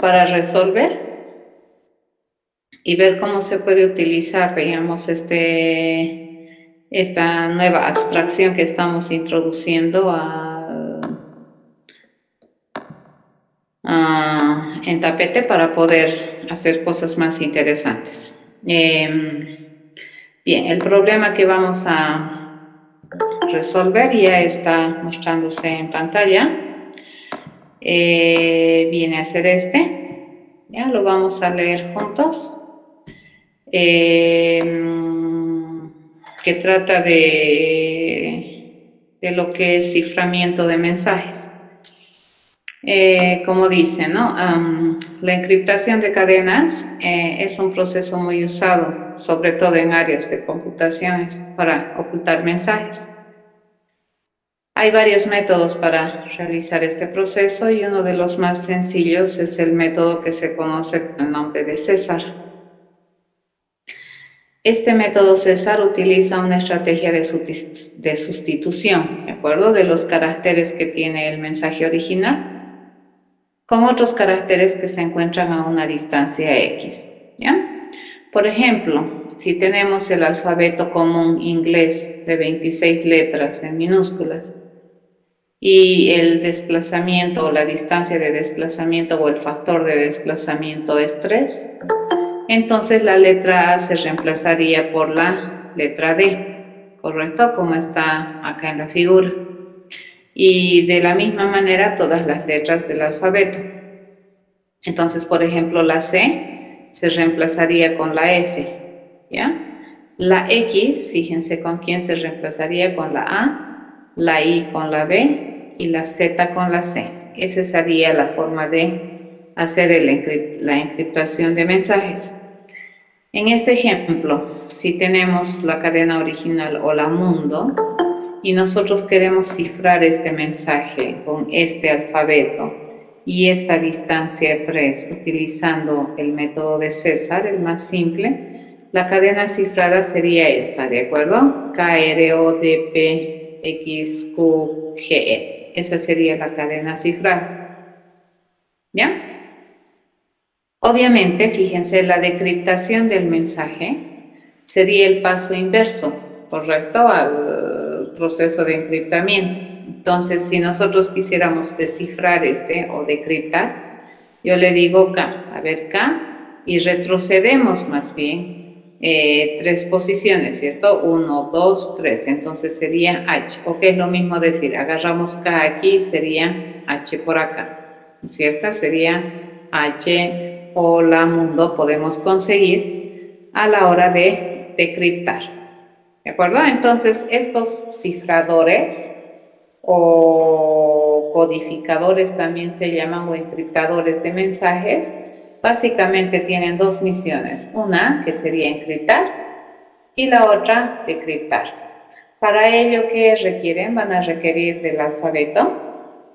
para resolver y ver cómo se puede utilizar, digamos, esta nueva abstracción que estamos introduciendo en Tapete para poder hacer cosas más interesantes. Bien, el problema que vamos a resolver ya está mostrándose en pantalla. Viene a ser ya lo vamos a leer juntos. Que trata de lo que es ciframiento de mensajes. Como dice, ¿no? La encriptación de cadenas es un proceso muy usado, sobre todo en áreas de computación, para ocultar mensajes. Hay varios métodos para realizar este proceso y uno de los más sencillos es el método que se conoce con el nombre de César. Este método César utiliza una estrategia de sustitución, ¿de acuerdo? De los caracteres que tiene el mensaje original con otros caracteres que se encuentran a una distancia X, ¿ya? Por ejemplo, si tenemos el alfabeto común inglés de 26 letras en minúsculas y el desplazamiento o la distancia de desplazamiento o el factor de desplazamiento es 3, entonces la letra A se reemplazaría por la letra D, ¿correcto? Como está acá en la figura. Y de la misma manera todas las letras del alfabeto. Entonces, por ejemplo, la C se reemplazaría con la F, ¿ya? La X, fíjense con quién se reemplazaría, con la A, la I con la B y la Z con la C. Esa sería la forma de hacer la encriptación de mensajes. En este ejemplo, si tenemos la cadena original o la mundo y nosotros queremos cifrar este mensaje con este alfabeto y esta distancia 3 utilizando el método de César, el más simple, la cadena cifrada sería esta, ¿de acuerdo? K, R, O, D, P, X, Q, G, E. Esa sería la cadena cifrada. ¿Ya? Obviamente, fíjense, la decriptación del mensaje sería el paso inverso, ¿correcto? Al proceso de encriptamiento. Entonces, si nosotros quisiéramos descifrar o decriptar, yo le digo K, a ver K, y retrocedemos más bien 3 posiciones, ¿cierto? 1, 2, 3, entonces sería H, o que es lo mismo decir, agarramos K aquí, sería H por acá, ¿cierto? Sería H o la mundo podemos conseguir a la hora de decriptar, ¿de acuerdo? Entonces, estos cifradores o codificadores también se llaman, o encriptadores de mensajes, básicamente tienen 2 misiones, una que sería encriptar y la otra decriptar. Para ello, ¿qué requieren? Van a requerir del alfabeto,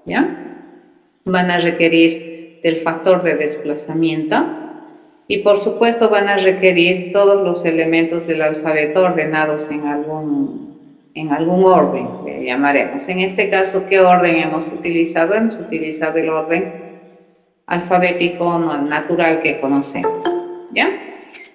¿ya? Van a requerir del factor de desplazamiento y por supuesto van a requerir todos los elementos del alfabeto ordenados en algún orden, le llamaremos. En este caso, ¿qué orden hemos utilizado? Hemos utilizado el orden alfabético natural que conocemos, ¿ya?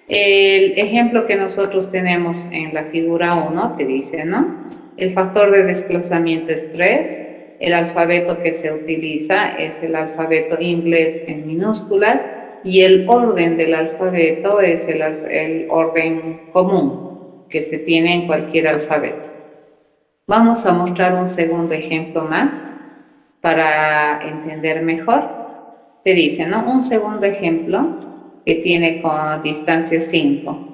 El ejemplo que nosotros tenemos en la figura 1 te dice, ¿no? El factor de desplazamiento es 3, el alfabeto que se utiliza es el alfabeto inglés en minúsculas y el orden del alfabeto es el orden común que se tiene en cualquier alfabeto. Vamos a mostrar un segundo ejemplo más para entender mejor. Te dice, ¿no? Un segundo ejemplo que tiene con distancia 5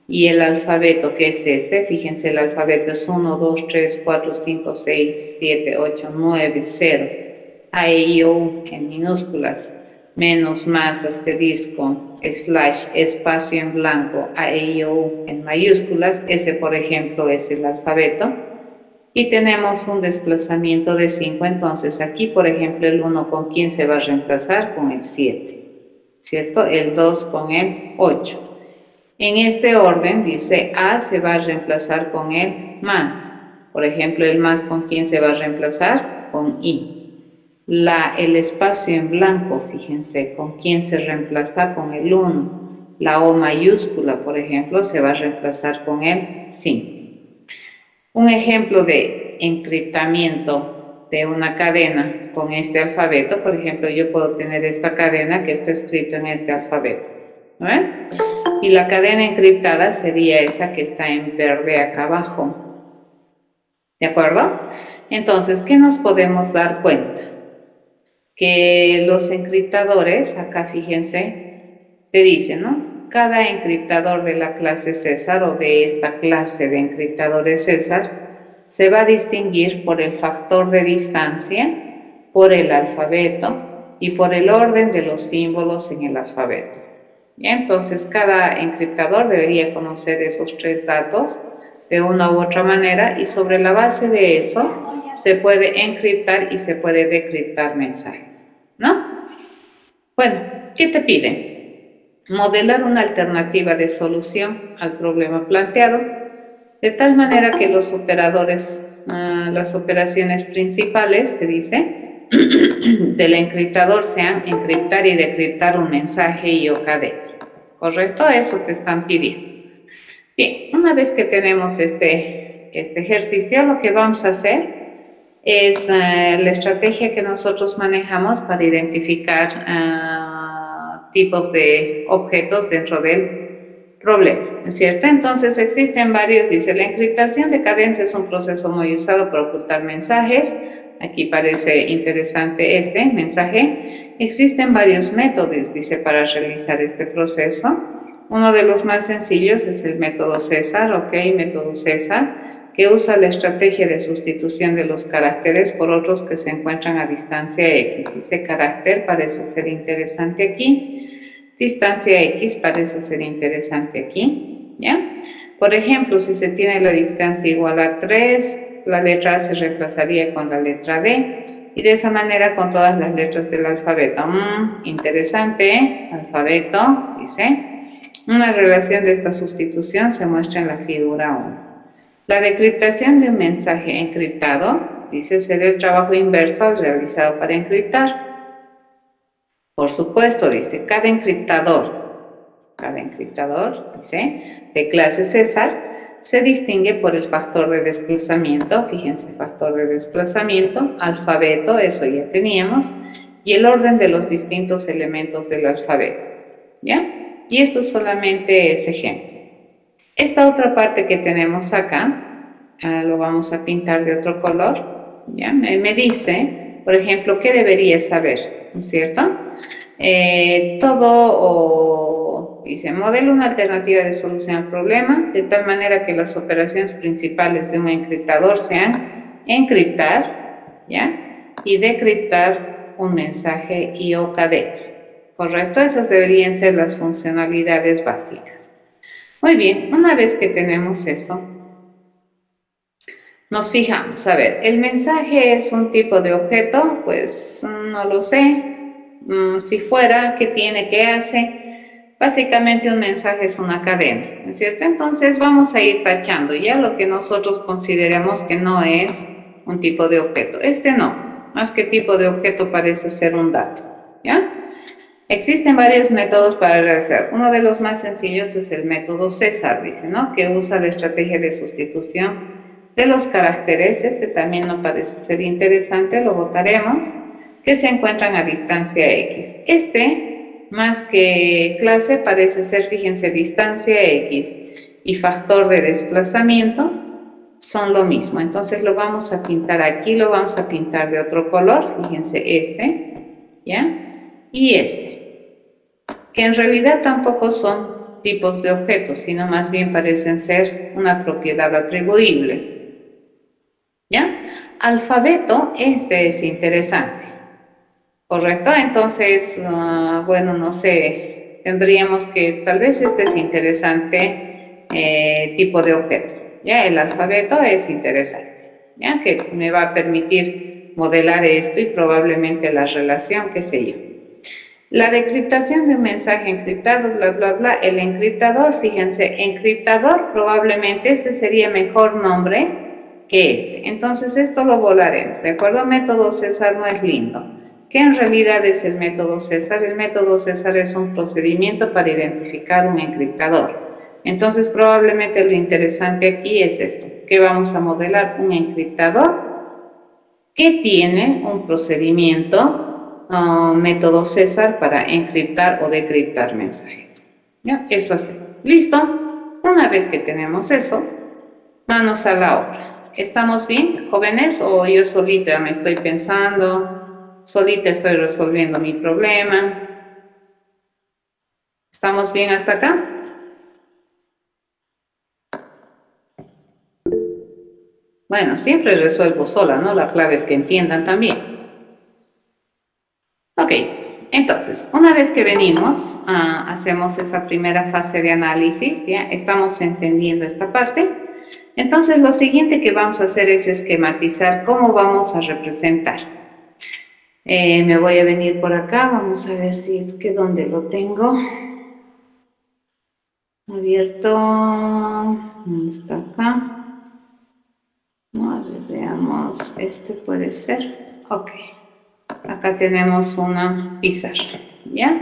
y el alfabeto que es fíjense, el alfabeto es 1, 2, 3, 4, 5, 6, 7, 8, 9, 0, A, E, I, O, U en minúsculas, menos más asterisco, slash, espacio en blanco, A, E, I, O, U en mayúsculas, ese por ejemplo es el alfabeto, y tenemos un desplazamiento de 5, entonces aquí por ejemplo el 1 con quién se va a reemplazar, con el 7, ¿cierto? El 2 con el 8. En este orden dice A se va a reemplazar con el más. Por ejemplo, el más con quién se va a reemplazar, con I. el espacio en blanco, fíjense, ¿con quién se reemplaza? Con el 1. La O mayúscula, por ejemplo, se va a reemplazar con el 5. Un ejemplo de encriptamiento de una cadena con este alfabeto, por ejemplo, yo puedo tener esta cadena que está escrita en este alfabeto, ¿no ven? Y la cadena encriptada sería esa que está en verde acá abajo, ¿de acuerdo? Entonces, ¿qué nos podemos dar cuenta? Que los encriptadores, acá fíjense, te dicen, ¿no? Cada encriptador de la clase César o de esta clase de encriptadores César se va a distinguir por el factor de distancia, por el alfabeto y por el orden de los símbolos en el alfabeto. ¿Y entonces cada encriptador debería conocer esos 3 datos de una u otra manera y sobre la base de eso se puede encriptar y se puede decriptar mensajes, ¿no? Bueno, ¿qué te piden? Modelar una alternativa de solución al problema planteado, de tal manera que los operadores, las operaciones principales, te dice, del encriptador sean encriptar y decriptar un mensaje y o cadena. ¿Correcto? Eso te están pidiendo. Bien, una vez que tenemos este ejercicio, lo que vamos a hacer es la estrategia que nosotros manejamos para identificar tipos de objetos dentro del problema, ¿es cierto? Entonces existen varios, dice, la encriptación de cadencia es un proceso muy usado para ocultar mensajes. Aquí parece interesante este mensaje. Existen varios métodos, dice, para realizar este proceso. Uno de los más sencillos es el método César, ¿ok? Método César, que usa la estrategia de sustitución de los caracteres por otros que se encuentran a distancia X. Dice carácter, parece ser interesante aquí. Distancia X parece ser interesante aquí, ¿ya? Por ejemplo, si se tiene la distancia igual a 3, la letra A se reemplazaría con la letra D, y de esa manera con todas las letras del alfabeto. Interesante, ¿eh? Alfabeto, dice. Una relación de esta sustitución se muestra en la figura 1. La decriptación de un mensaje encriptado, dice, será el trabajo inverso al realizado para encriptar. Por supuesto, dice, cada encriptador, dice, de clase César, se distingue por el factor de desplazamiento, fíjense, factor de desplazamiento, alfabeto, eso ya teníamos, y el orden de los distintos elementos del alfabeto, ¿ya? Y esto solamente es ejemplo. Esta otra parte que tenemos acá, lo vamos a pintar de otro color, ¿ya? Me dice, por ejemplo, ¿qué debería saber? ¿No es cierto? Dice, modela una alternativa de solución al problema, de tal manera que las operaciones principales de un encriptador sean encriptar, ¿ya? Y decriptar un mensaje y o cadena. ¿Correcto? Esas deberían ser las funcionalidades básicas. Muy bien, una vez que tenemos eso, nos fijamos, a ver, ¿el mensaje es un tipo de objeto? Pues no lo sé. Si fuera, ¿qué tiene? ¿Qué hace? Básicamente un mensaje es una cadena, ¿no es cierto? Entonces vamos a ir tachando ya lo que nosotros consideremos que no es un tipo de objeto. Este no, más que tipo de objeto parece ser un dato, ¿ya? Existen varios métodos para realizar. Uno de los más sencillos es el método César, dice, ¿no? Que usa la estrategia de sustitución de los caracteres. Este también nos parece ser interesante, lo votaremos, que se encuentran a distancia X. Este, más que clase, parece ser, fíjense, distancia X y factor de desplazamiento son lo mismo. Entonces lo vamos a pintar aquí, lo vamos a pintar de otro color, fíjense, este, ¿ya? Y este, que en realidad tampoco son tipos de objetos, sino más bien parecen ser una propiedad atribuible, ¿ya? Alfabeto, este es interesante, ¿correcto? Entonces, bueno, no sé, tendríamos que, tal vez este es interesante tipo de objeto, ¿ya? El alfabeto es interesante, ¿ya? Que me va a permitir modelar esto y probablemente la relación, qué sé yo. La decriptación de un mensaje encriptado, bla, bla, bla. El encriptador, fíjense, encriptador, probablemente este sería mejor nombre que este. Entonces, esto lo volaremos, ¿de acuerdo? Método César no es lindo. ¿Qué en realidad es el método César? El método César es un procedimiento para identificar un encriptador. Entonces, probablemente lo interesante aquí es esto, que vamos a modelar un encriptador que tiene un procedimiento, método César para encriptar o decriptar mensajes. ¿Ya? Eso así. ¿Listo? Una vez que tenemos eso, manos a la obra. ¿Estamos bien, jóvenes? ¿O yo solita me estoy pensando, solita estoy resolviendo mi problema? ¿Estamos bien hasta acá? Bueno, siempre resuelvo sola, ¿no? La clave es que entiendan también. Ok, entonces, una vez que venimos, hacemos esa primera fase de análisis, ¿ya? Estamos entendiendo esta parte. Entonces, lo siguiente que vamos a hacer es esquematizar cómo vamos a representar. Me voy a venir por acá, vamos a ver si es que donde lo tengo abierto, ¿dónde está acá? No, a ver, veamos, este puede ser, ok. Acá tenemos una pizarra, ¿ya?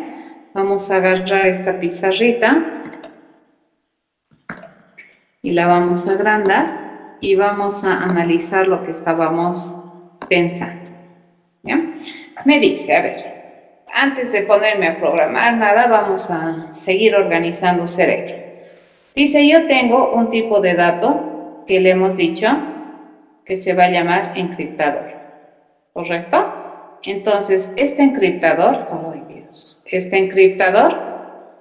Vamos a agarrar esta pizarrita y la vamos a agrandar y vamos a analizar lo que estábamos pensando, ¿ya? Me dice, a ver, antes de ponerme a programar nada, vamos a seguir organizando cerebro. Dice, yo tengo un tipo de dato que le hemos dicho que se va a llamar encriptador, ¿correcto? Entonces, este encriptador, ¡ay Dios! Este encriptador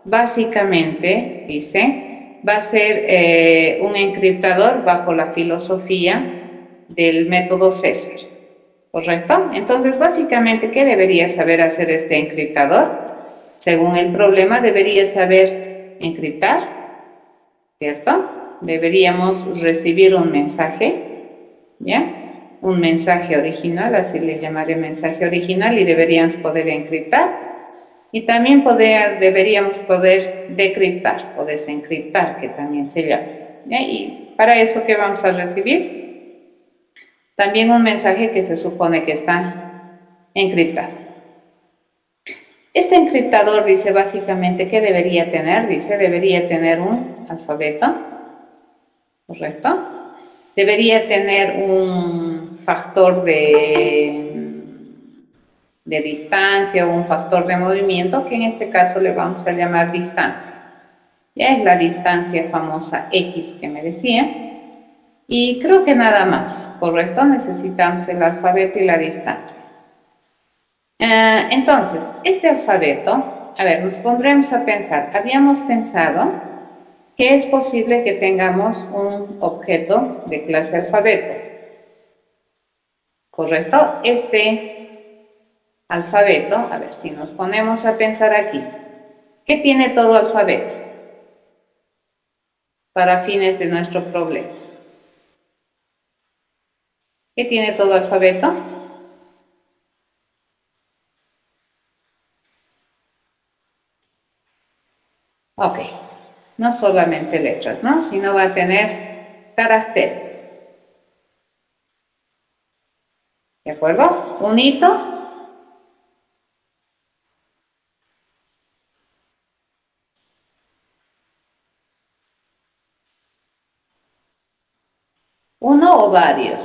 básicamente, dice, va a ser un encriptador bajo la filosofía del método César, ¿correcto? Entonces, básicamente, ¿qué debería saber hacer este encriptador? Según el problema, debería saber encriptar, ¿cierto? Deberíamos recibir un mensaje, ¿ya? Un mensaje original, así le llamaré mensaje original, y deberíamos poder encriptar. Y también deberíamos poder decriptar o desencriptar, que también se llama, ¿ya? Y para eso, ¿qué vamos a recibir? También un mensaje que se supone que está encriptado. Este encriptador dice básicamente que debería tener, dice, debería tener un alfabeto, ¿correcto? Debería tener un factor de distancia o un factor de movimiento, que en este caso le vamos a llamar distancia. Ya es la distancia famosa X que me decía. Y creo que nada más, ¿correcto? Necesitamos el alfabeto y la distancia. Entonces, este alfabeto, a ver, nos pondremos a pensar. Habíamos pensado que es posible que tengamos un objeto de clase alfabeto, ¿correcto? Este alfabeto, a ver, si nos ponemos a pensar aquí, ¿qué tiene todo alfabeto para fines de nuestro problema? ¿Qué tiene todo alfabeto? Ok, no solamente letras, ¿no? Sino va a tener caracteres. ¿De acuerdo? Un hito. Uno o varios.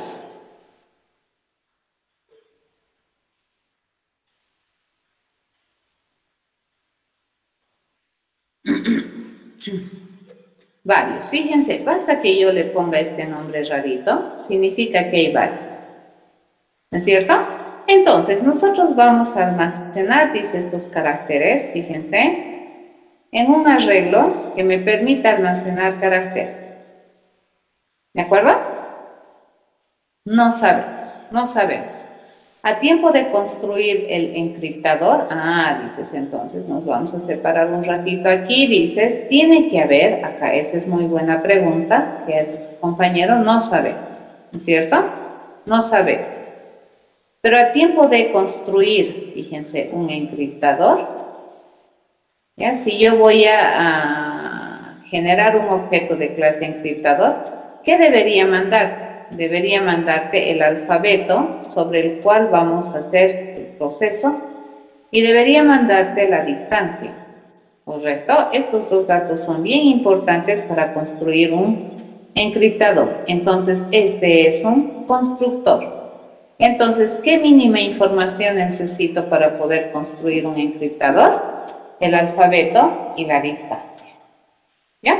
Varios. Fíjense, basta que yo le ponga este nombre rarito, significa que hay varios. ¿No es cierto? Entonces, nosotros vamos a almacenar, dice, estos caracteres, fíjense, en un arreglo que me permita almacenar caracteres. ¿De acuerdo? No sabemos, no sabemos. A tiempo de construir el encriptador, dices, entonces nos vamos a separar un ratito aquí, dices, tiene que haber, acá esa es muy buena pregunta que hace su compañero, no sabemos, ¿no es cierto? No sabemos. Pero a tiempo de construir, fíjense, un encriptador, ¿ya? Si yo voy a generar un objeto de clase encriptador, ¿qué debería mandar? Debería mandarte el alfabeto sobre el cual vamos a hacer proceso y debería mandarte la distancia, ¿correcto? Estos dos datos son bien importantes para construir un encriptador. Entonces, este es un constructor. Entonces, ¿qué mínima información necesito para poder construir un encriptador? El alfabeto y la distancia. ¿Ya?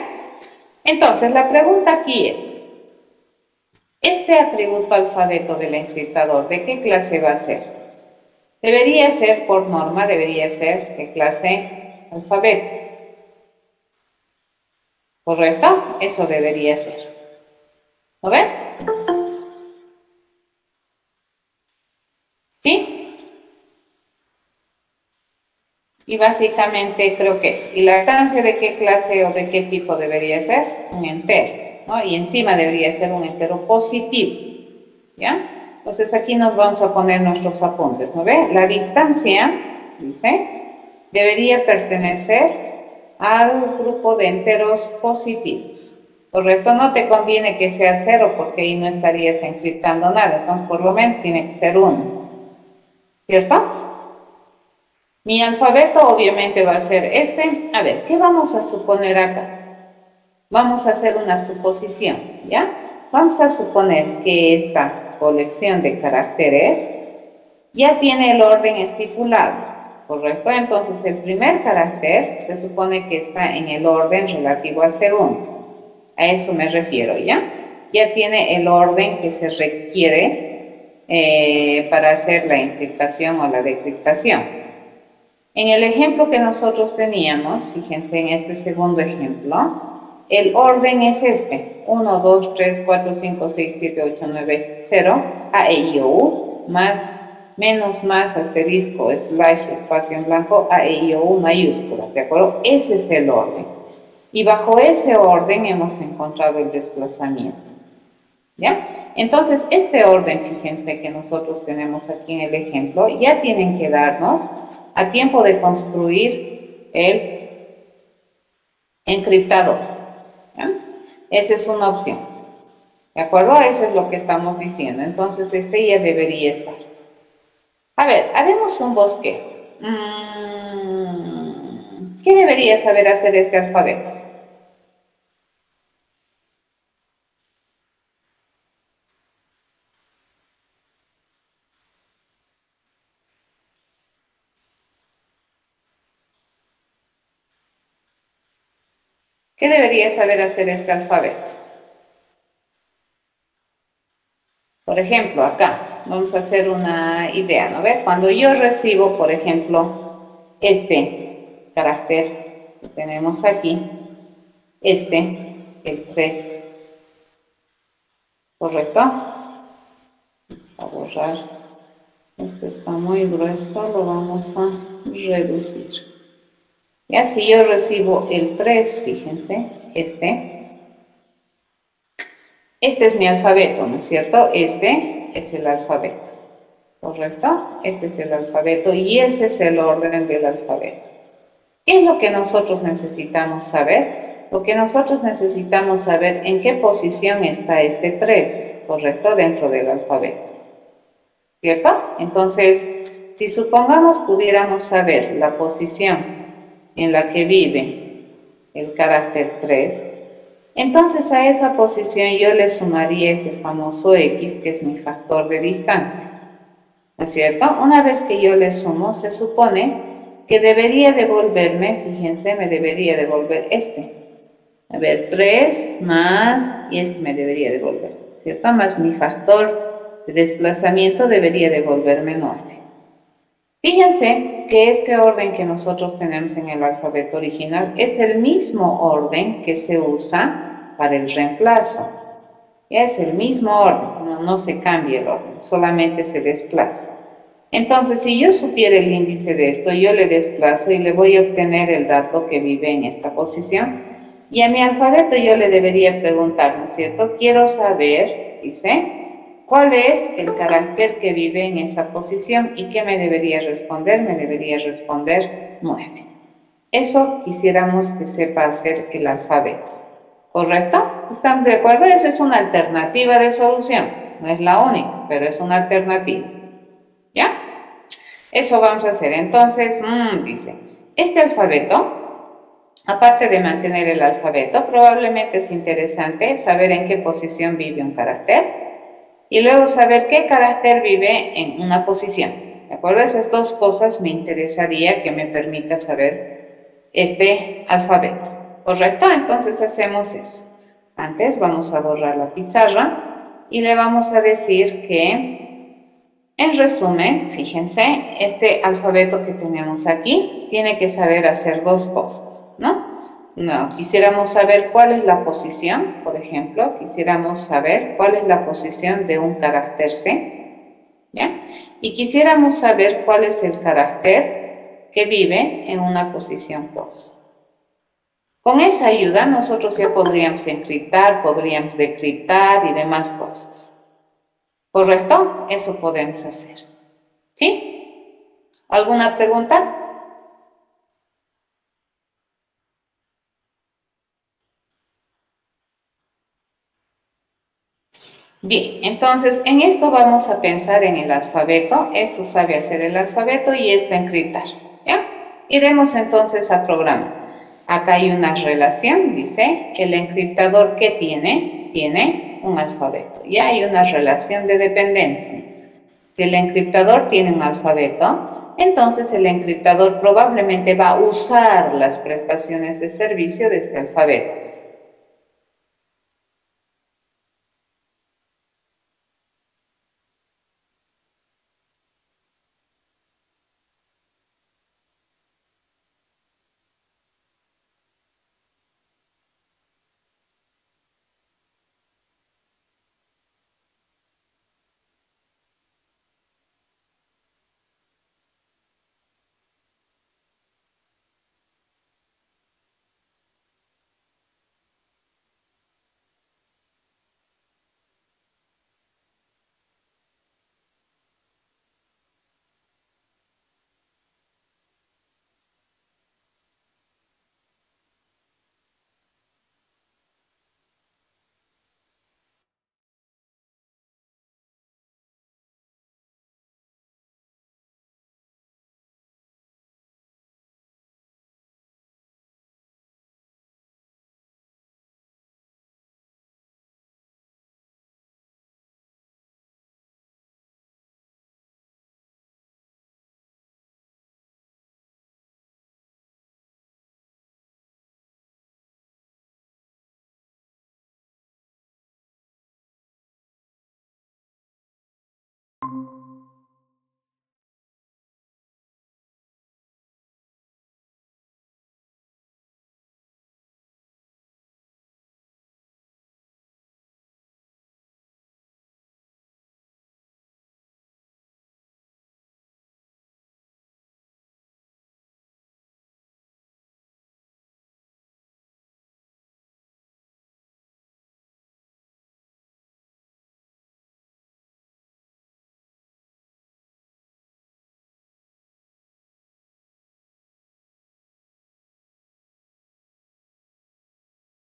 Entonces, la pregunta aquí es, este atributo alfabeto del encriptador, ¿de qué clase va a ser? Debería ser, por norma, debería ser de clase alfabeto. ¿Correcto? Eso debería ser. ¿Lo ven? ¿Sí? Y básicamente creo que es. ¿Y la distancia de qué clase o de qué tipo debería ser? Un entero, ¿no? Y encima debería ser un entero positivo, ¿ya? Entonces aquí nos vamos a poner nuestros apuntes, ¿no ve? La distancia, dice, debería pertenecer al grupo de enteros positivos. ¿Correcto? No te conviene que sea 0 porque ahí no estarías encriptando nada. Entonces, por lo menos tiene que ser 1. ¿Cierto? Mi alfabeto obviamente va a ser este. A ver, ¿qué vamos a suponer acá? Vamos a hacer una suposición, ¿ya? Vamos a suponer que esta colección de caracteres ya tiene el orden estipulado, ¿correcto? Entonces, el primer carácter se supone que está en el orden relativo al segundo. A eso me refiero, ¿ya? Ya tiene el orden que se requiere para hacer la encriptación o la decriptación. En el ejemplo que nosotros teníamos, fíjense en este segundo ejemplo, el orden es este: 1, 2, 3, 4, 5, 6, 7, 8, 9, 0, A, E, I, O, U, más, menos, más, asterisco, slash, espacio en blanco, A, E, I, O, U, mayúscula, ¿de acuerdo? Ese es el orden. Y bajo ese orden hemos encontrado el desplazamiento, ¿ya? Entonces, este orden, fíjense que nosotros tenemos aquí en el ejemplo, ya tienen que darnos a tiempo de construir el encriptador, ¿ya? Esa es una opción, ¿de acuerdo? Eso es lo que estamos diciendo. Entonces, este ya debería estar. A ver, haremos un bosquejo. ¿Qué debería saber hacer este alfabeto? ¿Qué debería saber hacer este alfabeto? Por ejemplo, acá vamos a hacer una idea, ¿no ve? Cuando yo recibo, por ejemplo, este carácter que tenemos aquí, el 3, ¿correcto? A borrar. Esto está muy grueso, lo vamos a reducir. Ya, si yo recibo el 3, fíjense, este es mi alfabeto, ¿no es cierto? Este es el alfabeto, ¿correcto? Este es el alfabeto y ese es el orden del alfabeto. ¿Qué es lo que nosotros necesitamos saber? Lo que nosotros necesitamos saber en qué posición está este 3, ¿correcto? Dentro del alfabeto, ¿cierto? Entonces, si supongamos pudiéramos saber la posición en la que vive el carácter 3, entonces a esa posición yo le sumaría ese famoso X, que es mi factor de distancia, ¿no es cierto? Una vez que yo le sumo, se supone que debería devolverme, fíjense, me debería devolver este. A ver, 3 más, y este me debería devolver, ¿cierto? Más mi factor de desplazamiento debería devolverme en orden. Fíjense que este orden que nosotros tenemos en el alfabeto original es el mismo orden que se usa para el reemplazo. Es el mismo orden, no se cambia el orden, solamente se desplaza. Entonces, si yo supiera el índice de esto, yo le desplazo y le voy a obtener el dato que vive en esta posición. Y a mi alfabeto yo le debería preguntar, ¿no es cierto? Quiero saber, dice, ¿cuál es el carácter que vive en esa posición? ¿Y qué me debería responder? Me debería responder 9. Eso quisiéramos que sepa hacer el alfabeto, ¿correcto? ¿Estamos de acuerdo? Esa es una alternativa de solución. No es la única, pero es una alternativa, ¿ya? Eso vamos a hacer. Entonces, dice, este alfabeto, aparte de mantener el alfabeto, probablemente es interesante saber en qué posición vive un carácter y luego saber qué carácter vive en una posición. ¿De acuerdo? Esas dos cosas me interesaría que me permita saber este alfabeto. ¿Correcto? Entonces hacemos eso. Antes vamos a borrar la pizarra y le vamos a decir que, en resumen, fíjense, este alfabeto que tenemos aquí tiene que saber hacer dos cosas, ¿no? No, quisiéramos saber cuál es la posición, por ejemplo, quisiéramos saber cuál es la posición de un carácter C, ¿ya? Y quisiéramos saber cuál es el carácter que vive en una posición 2. Con esa ayuda nosotros ya podríamos encriptar, podríamos decriptar y demás cosas. ¿Correcto? Eso podemos hacer. ¿Sí? ¿Alguna pregunta? Bien, entonces en esto vamos a pensar en el alfabeto. Esto sabe hacer el alfabeto y esto encriptar. ¿Ya? Iremos entonces a programa. Acá hay una relación, dice, el encriptador que tiene un alfabeto. Ya hay una relación de dependencia. Si el encriptador tiene un alfabeto, entonces el encriptador probablemente va a usar las prestaciones de servicio de este alfabeto.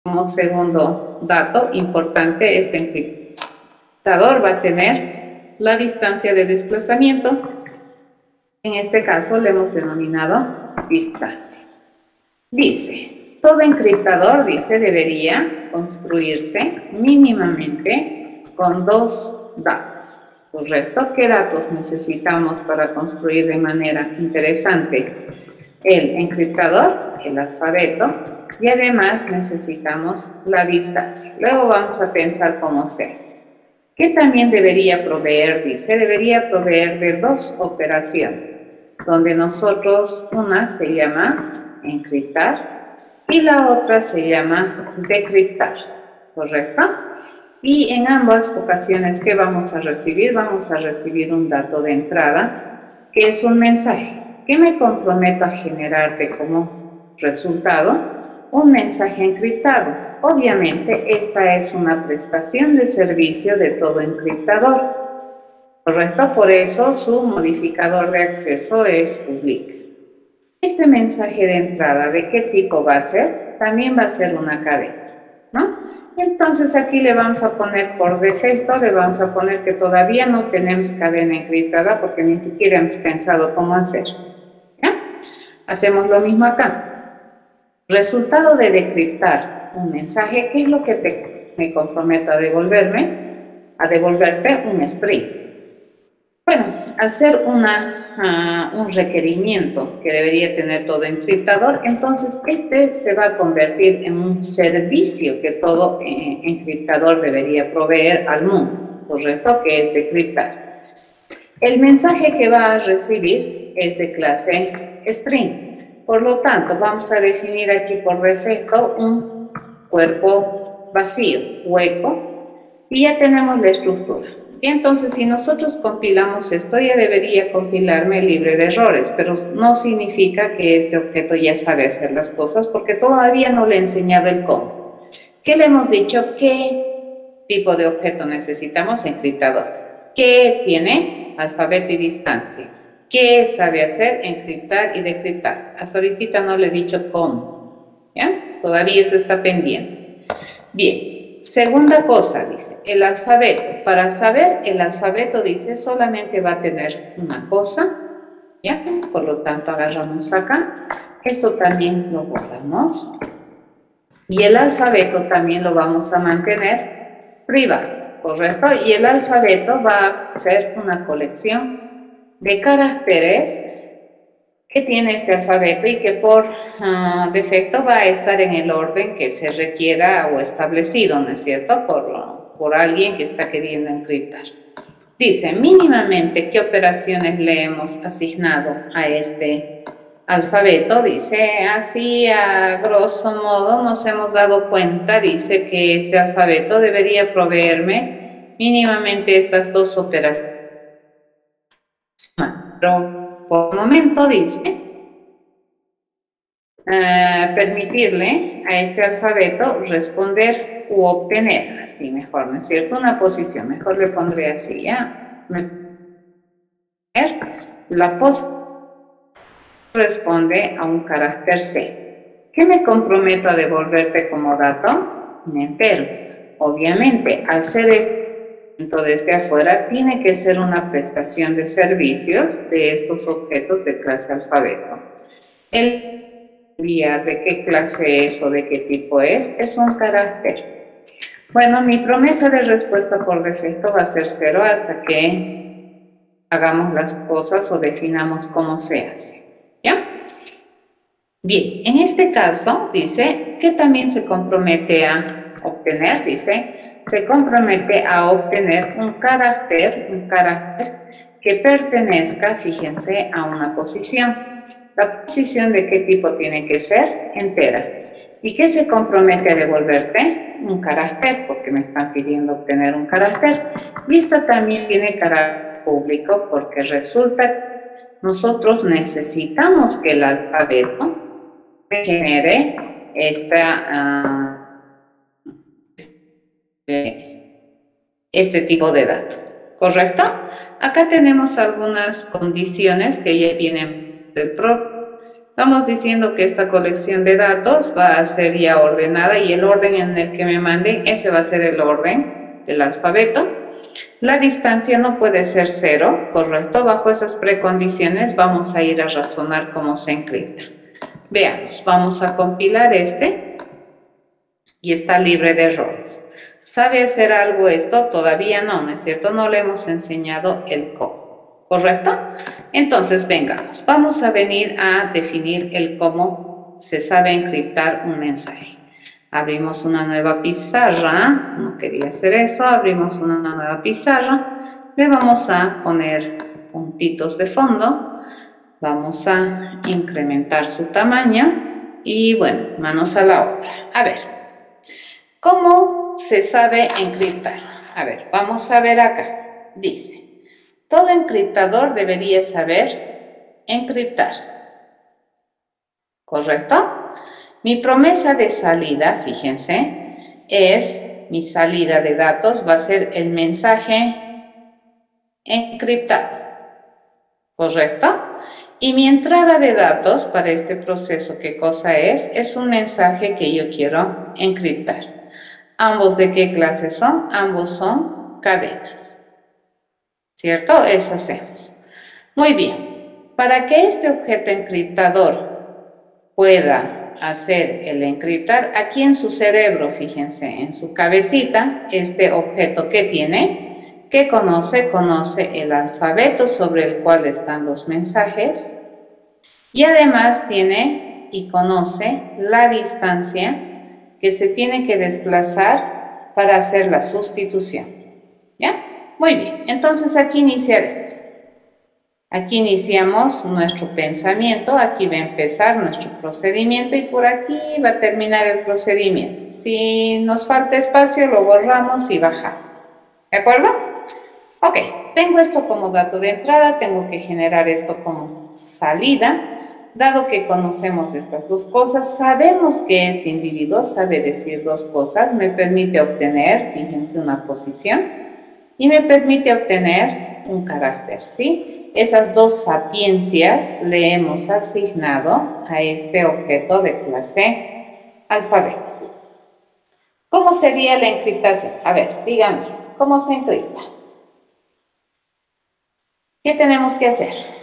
Como segundo dato importante, este encriptador va a tener la distancia de desplazamiento. En este caso le hemos denominado distancia. Dice, todo encriptador, dice, debería construirse mínimamente con dos datos. ¿Correcto? ¿Qué datos necesitamos para construir de manera interesante el encriptador? El alfabeto. Y además necesitamos la distancia. Luego vamos a pensar cómo se hace. ¿Qué también debería proveer? Dice, debería proveer de dos operaciones, donde nosotros, una se llama encriptar y la otra se llama decriptar, ¿correcto? Y en ambas ocasiones, ¿qué vamos a recibir? Vamos a recibir un dato de entrada, que es un mensaje, que me comprometo a generarte como resultado un mensaje encriptado. Obviamente, esta es una prestación de servicio de todo encriptador, ¿correcto? Por eso su modificador de acceso es public. Este mensaje de entrada, ¿de qué tipo va a ser? También va a ser una cadena, ¿no? Entonces aquí le vamos a poner por defecto, le vamos a poner que todavía no tenemos cadena encriptada porque ni siquiera hemos pensado cómo hacer. ¿Ya? Hacemos lo mismo acá. Resultado de decriptar un mensaje, ¿qué es lo que me comprometo a devolverme? A devolverte un string. Bueno, al ser un requerimiento que debería tener todo encriptador, entonces este se va a convertir en un servicio que todo encriptador debería proveer al mundo, ¿correcto? Que es decriptar. El mensaje que va a recibir es de clase string. Por lo tanto, vamos a definir aquí por defecto un cuerpo vacío, hueco, y ya tenemos la estructura. Y entonces, si nosotros compilamos esto, ya debería compilarme libre de errores, pero no significa que este objeto ya sabe hacer las cosas, porque todavía no le he enseñado el cómo. ¿Qué le hemos dicho? ¿Qué tipo de objeto necesitamos? Encriptador. ¿Qué tiene? Alfabeto y distancia. ¿Qué sabe hacer? Encriptar y decriptar. Hasta ahorita no le he dicho cómo. ¿Ya? Todavía eso está pendiente. Bien. Segunda cosa, dice, el alfabeto. Para saber el alfabeto, dice, solamente va a tener una cosa, ¿ya? Por lo tanto, agarramos acá. Esto también lo borramos. Y el alfabeto también lo vamos a mantener privado, ¿correcto? Y el alfabeto va a ser una colección de caracteres que tiene este alfabeto y que por defecto va a estar en el orden que se requiera o establecido, ¿no es cierto? Por alguien que está queriendo encriptar. Dice, mínimamente, ¿qué operaciones le hemos asignado a este alfabeto? Dice, así a grosso modo nos hemos dado cuenta, dice que este alfabeto debería proveerme mínimamente estas dos operaciones. Pero por el momento dice, permitirle a este alfabeto responder u obtener, así mejor, ¿no es cierto? Una posición, mejor le pondré así, ¿ya? La posición responde a un carácter C. ¿Qué me comprometo a devolverte como dato? Un entero. Obviamente, al ser esto desde afuera, tiene que ser una prestación de servicios de estos objetos de clase alfabeto. El de qué clase es o de qué tipo es un carácter. Bueno, mi promesa de respuesta por defecto va a ser 0 hasta que hagamos las cosas o definamos cómo se hace. ¿Ya? Bien, en este caso dice que también se compromete a obtener, dice, se compromete a obtener un carácter que pertenezca, fíjense, a una posición. La posición de qué tipo tiene que ser entera. ¿Y qué se compromete a devolverte? Un carácter, porque me están pidiendo obtener un carácter. Y esta también tiene carácter público, porque resulta que nosotros necesitamos que el alfabeto genere este tipo de datos, ¿correcto? Acá tenemos algunas condiciones que ya vienen del programa. Vamos diciendo que esta colección de datos va a ser ya ordenada y el orden en el que me manden, ese va a ser el orden del alfabeto. La distancia no puede ser 0, ¿correcto? Bajo esas precondiciones vamos a ir a razonar cómo se encripta. Veamos, vamos a compilar este y está libre de errores. ¿Sabe hacer algo esto? Todavía no, ¿no es cierto? No le hemos enseñado el cómo, ¿correcto? Entonces, vengamos. Vamos a venir a definir el cómo se sabe encriptar un mensaje. Abrimos una nueva pizarra, no quería hacer eso, abrimos una nueva pizarra, le vamos a poner puntitos de fondo, vamos a incrementar su tamaño y bueno, manos a la obra. A ver, ¿cómo se sabe encriptar? A ver, vamos a ver acá. Dice, todo encriptador debería saber encriptar. ¿Correcto? Mi promesa de salida, fíjense, es mi salida de datos, va a ser el mensaje encriptado. ¿Correcto? Y mi entrada de datos para este proceso, ¿qué cosa es? Es un mensaje que yo quiero encriptar. ¿Ambos de qué clase son? Ambos son cadenas, ¿cierto? Eso hacemos. Muy bien. Para que este objeto encriptador pueda hacer el encriptar, aquí en su cerebro, fíjense, en su cabecita, este objeto que tiene, que conoce el alfabeto sobre el cual están los mensajes y además tiene y conoce la distancia que se tiene que desplazar para hacer la sustitución. ¿Ya? Muy bien, entonces aquí iniciaremos. Aquí iniciamos nuestro pensamiento, aquí va a empezar nuestro procedimiento y por aquí va a terminar el procedimiento. Si nos falta espacio, lo borramos y bajamos. ¿De acuerdo? Ok, tengo esto como dato de entrada, tengo que generar esto como salida. Dado que conocemos estas dos cosas, sabemos que este individuo sabe decir dos cosas, me permite obtener, fíjense, una posición y me permite obtener un carácter, ¿sí? Esas dos sapiencias le hemos asignado a este objeto de clase alfabeto. ¿Cómo sería la encriptación? A ver, díganme, ¿cómo se encripta? ¿Qué tenemos que hacer?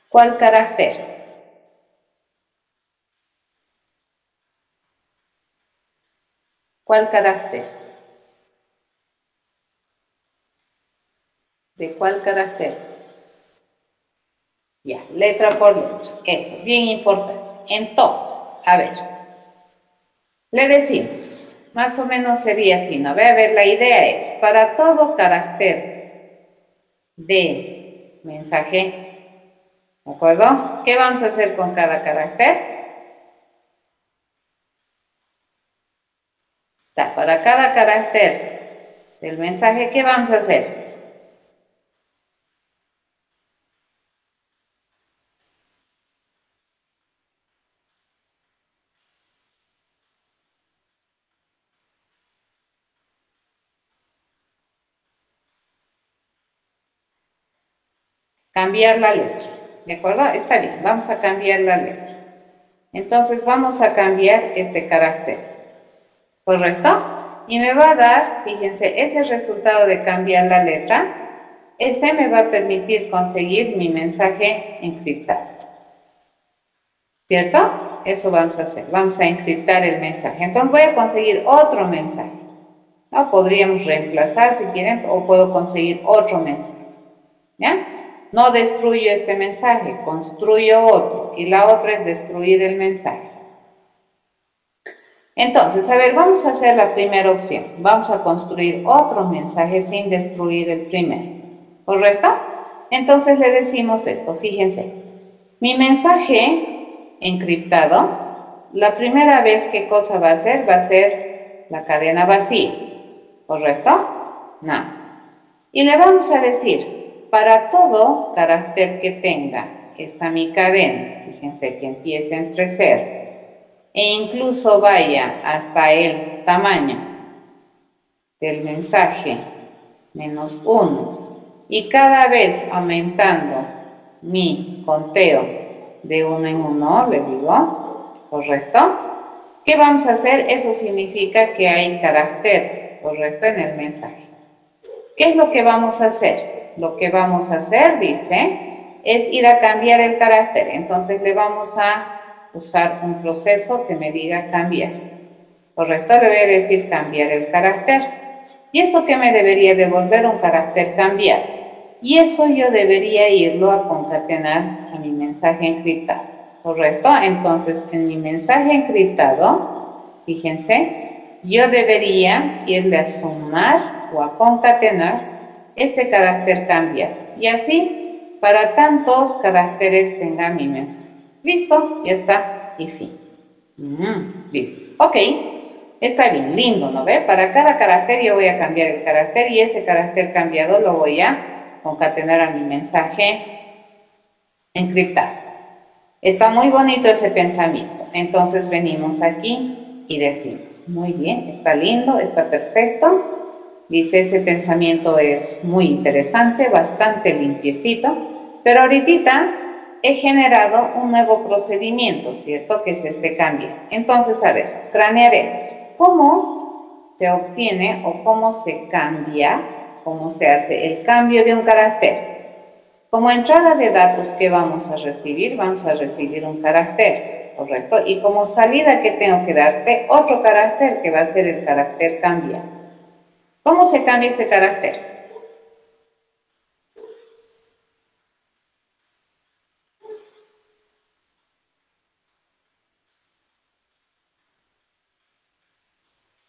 ¿Cuál carácter? ¿Cuál carácter? ¿De cuál carácter? Ya, letra por letra. Eso, bien importante. Entonces, a ver, le decimos, más o menos sería así, ¿no? A ver, la idea es, para todo carácter de mensaje, ¿de acuerdo? ¿Qué vamos a hacer con cada carácter? Para cada carácter del mensaje, ¿qué vamos a hacer? Cambiar la letra, ¿de acuerdo? Está bien, vamos a cambiar la letra. Entonces vamos a cambiar este carácter, ¿correcto? Y me va a dar, fíjense, ese resultado de cambiar la letra, ese me va a permitir conseguir mi mensaje encriptado, ¿cierto? Eso vamos a hacer, vamos a encriptar el mensaje. Entonces voy a conseguir otro mensaje, ¿no? Podríamos reemplazar si quieren, o puedo conseguir otro mensaje, ¿ya? No destruyo este mensaje, construyo otro, y la otra es destruir el mensaje. Entonces, a ver, vamos a hacer la primera opción. Vamos a construir otro mensaje sin destruir el primero, ¿correcto? Entonces le decimos esto, fíjense. Mi mensaje encriptado, la primera vez, ¿qué cosa va a hacer? Va a ser la cadena vacía, ¿correcto? No. Y le vamos a decir, para todo carácter que tenga esta mi cadena, fíjense que empiece entre 0 e incluso vaya hasta el tamaño del mensaje -1 y cada vez aumentando mi conteo de 1 en 1, le digo, ¿correcto? ¿Qué vamos a hacer? Eso significa que hay carácter, ¿correcto?, en el mensaje. ¿Qué es lo que vamos a hacer? Lo que vamos a hacer, dice, es ir a cambiar el carácter. Entonces le vamos a usar un proceso que me diga cambiar. ¿Correcto? Le voy a decir cambiar el carácter. ¿Y eso qué me debería devolver? Un carácter cambiar. Y eso yo debería irlo a concatenar a mi mensaje encriptado. ¿Correcto? Entonces, en mi mensaje encriptado, fíjense, yo debería irle a sumar o a concatenar este carácter cambiar. Y así, para tantos caracteres tenga mi mensaje. ¿Listo? Ya está. Y fin. Listo. Ok. Está bien, lindo, ¿no ve? Para cada carácter yo voy a cambiar el carácter y ese carácter cambiado lo voy a concatenar a mi mensaje encriptado. Está muy bonito ese pensamiento. Entonces venimos aquí y decimos, muy bien, está lindo, está perfecto. Dice, ese pensamiento es muy interesante, bastante limpiecito, pero ahorita he generado un nuevo procedimiento, ¿cierto? Que es este cambio. Entonces, a ver, cranearemos. ¿Cómo se obtiene o cómo se cambia, cómo se hace el cambio de un carácter? Como entrada de datos que vamos a recibir un carácter, ¿correcto? Y como salida que tengo que darte otro carácter que va a ser el carácter cambia. ¿Cómo se cambia este carácter?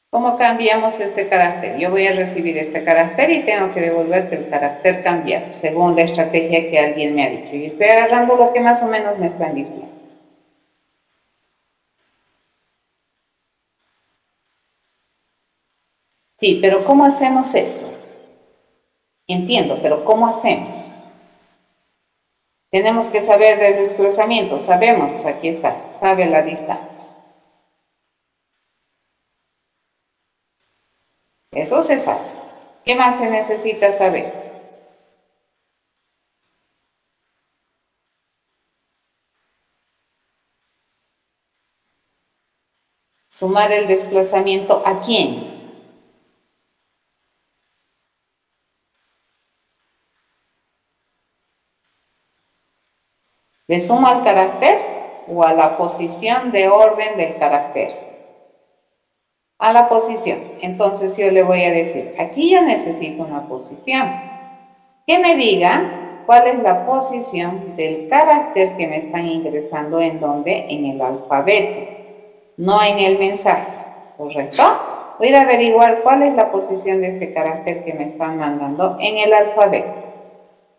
¿Cómo cambiamos este carácter? Yo voy a recibir este carácter y tengo que devolverte el carácter cambiado, según la estrategia que alguien me ha dicho. Y estoy agarrando lo que más o menos me están diciendo. Sí, pero ¿cómo hacemos eso? Entiendo, pero ¿cómo hacemos? Tenemos que saber del desplazamiento, sabemos, pues aquí está, sabe la distancia. Eso se sabe. ¿Qué más se necesita saber? Sumar el desplazamiento ¿a quién? ¿Le sumo al carácter o a la posición de orden del carácter? A la posición. Entonces yo le voy a decir, aquí yo necesito una posición. Que me diga cuál es la posición del carácter que me están ingresando en donde, en el alfabeto, no en el mensaje, ¿correcto? Voy a ir a averiguar cuál es la posición de este carácter que me están mandando en el alfabeto.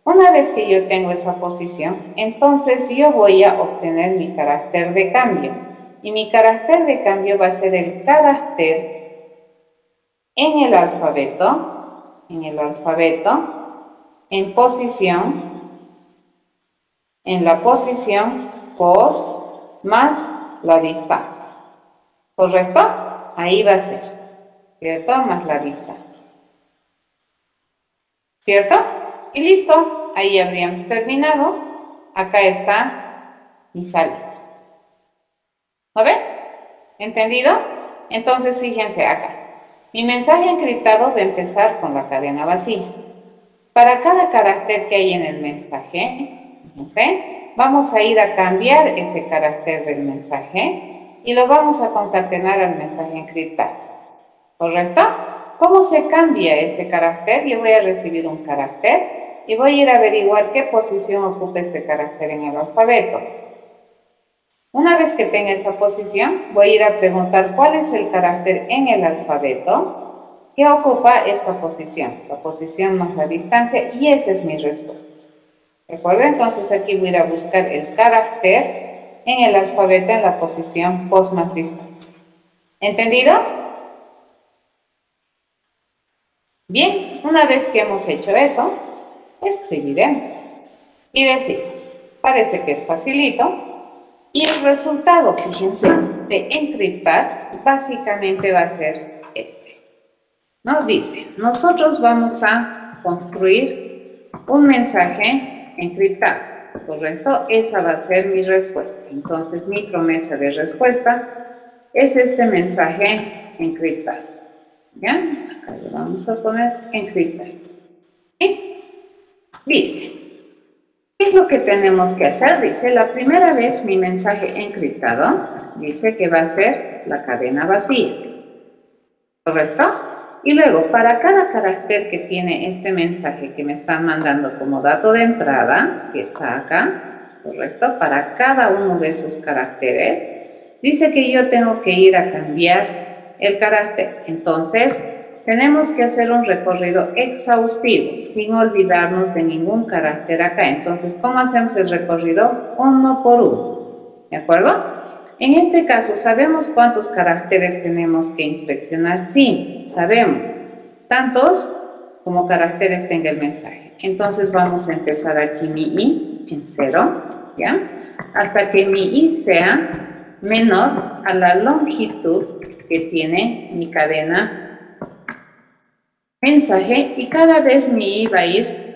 Una vez que yo tengo esa posición, entonces yo voy a obtener mi carácter de cambio. Y mi carácter de cambio va a ser el carácter en el alfabeto, en posición, en la posición pos más la distancia. ¿Correcto? Ahí va a ser, ¿cierto? Más la distancia. ¿Cierto? Y listo, ahí habríamos terminado. Acá está mi salida. ¿Lo ven? ¿Entendido? Entonces, fíjense acá. Mi mensaje encriptado va a empezar con la cadena vacía. Para cada carácter que hay en el mensaje, fíjense, vamos a ir a cambiar ese carácter del mensaje y lo vamos a concatenar al mensaje encriptado. ¿Correcto? ¿Cómo se cambia ese carácter? Yo voy a recibir un carácter y voy a ir a averiguar qué posición ocupa este carácter en el alfabeto. Una vez que tenga esa posición, voy a ir a preguntar cuál es el carácter en el alfabeto que ocupa esta posición, la posición más la distancia, y esa es mi respuesta. ¿De acuerdo? Entonces aquí voy a ir a buscar el carácter en el alfabeto en la posición pos más distancia. ¿Entendido? Bien, una vez que hemos hecho eso, escribiremos y decimos, parece que es facilito. Y el resultado, fíjense, de encriptar básicamente va a ser este. Nos dice, nosotros vamos a construir un mensaje encriptado, ¿correcto? Esa va a ser mi respuesta. Entonces, mi promesa de respuesta es este mensaje encriptado. ¿Ya? Acá le vamos a poner encriptar. ¿Sí? Dice, ¿qué es lo que tenemos que hacer? Dice, la primera vez mi mensaje encriptado dice que va a ser la cadena vacía, ¿correcto? Y luego, para cada carácter que tiene este mensaje que me están mandando como dato de entrada, que está acá, ¿correcto? Para cada uno de esos caracteres, dice que yo tengo que ir a cambiar el carácter. Entonces, tenemos que hacer un recorrido exhaustivo, sin olvidarnos de ningún carácter acá. Entonces, ¿cómo hacemos el recorrido? Uno por uno, ¿de acuerdo? En este caso, ¿sabemos cuántos caracteres tenemos que inspeccionar? Sí, sabemos. Tantos como caracteres tenga el mensaje. Entonces, vamos a empezar aquí mi i en 0, ¿ya? hasta que mi I sea menor a la longitud que tiene mi cadena mensaje, y cada vez mi I va a ir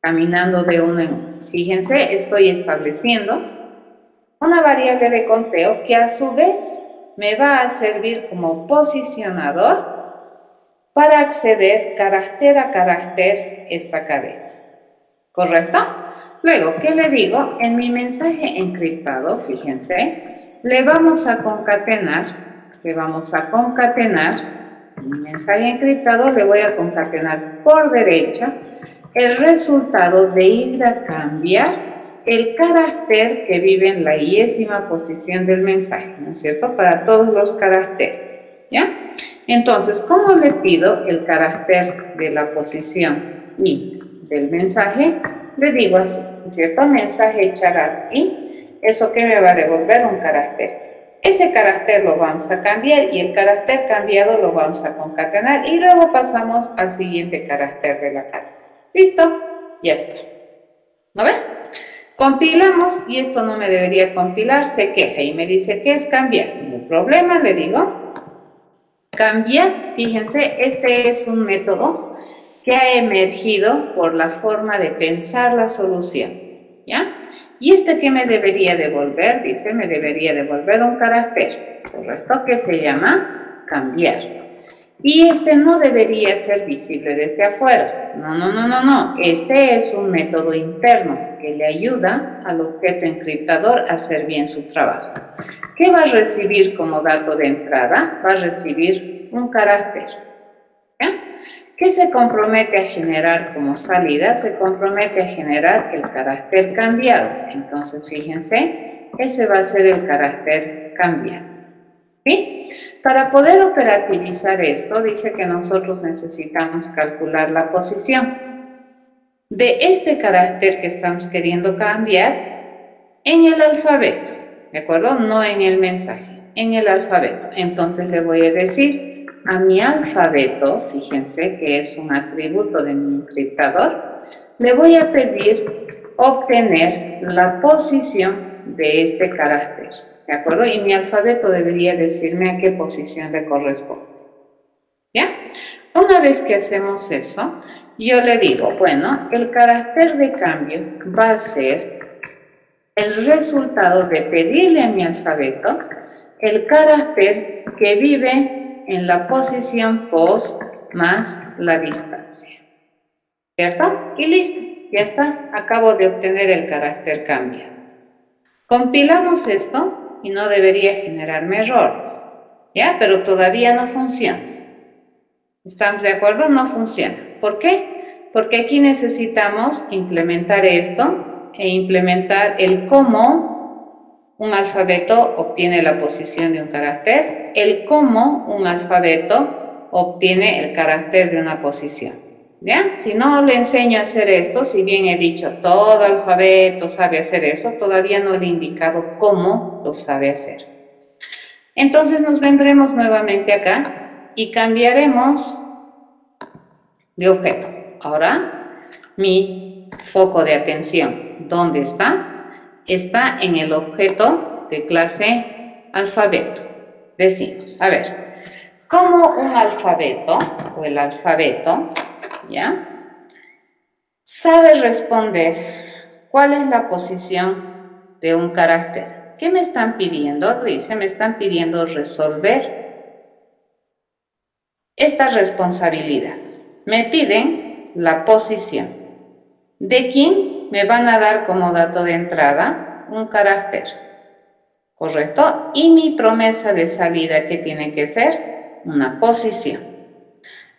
caminando de uno en uno. Fíjense, estoy estableciendo una variable de conteo que a su vez me va a servir como posicionador para acceder carácter a carácter esta cadena. ¿Correcto? Luego, ¿qué le digo? En mi mensaje encriptado, fíjense, le vamos a concatenar, en mi mensaje encriptado le voy a concatenar por derecha el resultado de ir a cambiar el carácter que vive en la iésima posición del mensaje, ¿no es cierto? Para todos los caracteres, ¿ya? Entonces, ¿cómo le pido el carácter de la posición I del mensaje? Le digo así, ¿no es cierto? Mensaje charar I, ¿eso qué me va a devolver? Un carácter. Ese carácter lo vamos a cambiar y el carácter cambiado lo vamos a concatenar y luego pasamos al siguiente carácter de la cadena. ¿Listo? Ya está. ¿No ven? Compilamos y esto no me debería compilar, se queja y me dice, ¿qué es cambiar? Ningún problema, le digo. Cambiar, fíjense, este es un método que ha emergido por la forma de pensar la solución, ¿ya? ¿Y este qué me debería devolver? Dice, me debería devolver un carácter, ¿correcto? Que se llama cambiar. Y este no debería ser visible desde afuera. No. Este es un método interno que le ayuda al objeto encriptador a hacer bien su trabajo. ¿Qué va a recibir como dato de entrada? Va a recibir un carácter. ¿Ya? ¿Qué se compromete a generar como salida? Se compromete a generar el carácter cambiado. Entonces, fíjense, ese va a ser el carácter cambiado. ¿Sí? Para poder operativizar esto, dice que nosotros necesitamos calcular la posición de este carácter que estamos queriendo cambiar en el alfabeto, ¿de acuerdo? No en el mensaje, en el alfabeto. Entonces le voy a decir a mi alfabeto, fíjense que es un atributo de mi encriptador, le voy a pedir obtener la posición de este carácter. ¿De acuerdo? Y mi alfabeto debería decirme a qué posición le corresponde. ¿Ya? Una vez que hacemos eso, yo le digo, bueno, el carácter de cambio va a ser el resultado de pedirle a mi alfabeto el carácter que vive en la posición post más la distancia. ¿Cierto? Y listo, ya está. Acabo de obtener el carácter cambiado. Compilamos esto y no debería generarme errores, ¿ya? Pero todavía no funciona. ¿Estamos de acuerdo? No funciona. ¿Por qué? Porque aquí necesitamos implementar esto e implementar el cómo un alfabeto obtiene la posición de un carácter, el cómo un alfabeto obtiene el carácter de una posición. ¿Ya? Si no le enseño a hacer esto, si bien he dicho todo alfabeto sabe hacer eso, todavía no le he indicado cómo lo sabe hacer. Entonces nos vendremos nuevamente acá y cambiaremos de objeto. Ahora, mi foco de atención, ¿dónde está? Está en el objeto de clase alfabeto. Decimos, a ver, ¿cómo un alfabeto o el alfabeto, ¿ya?, sabe responder cuál es la posición de un carácter? ¿Qué me están pidiendo? Dice, me están pidiendo resolver esta responsabilidad. Me piden la posición. ¿De quién me van a dar como dato de entrada? Un carácter. ¿Correcto? Y mi promesa de salida, ¿qué tiene que ser? Una posición.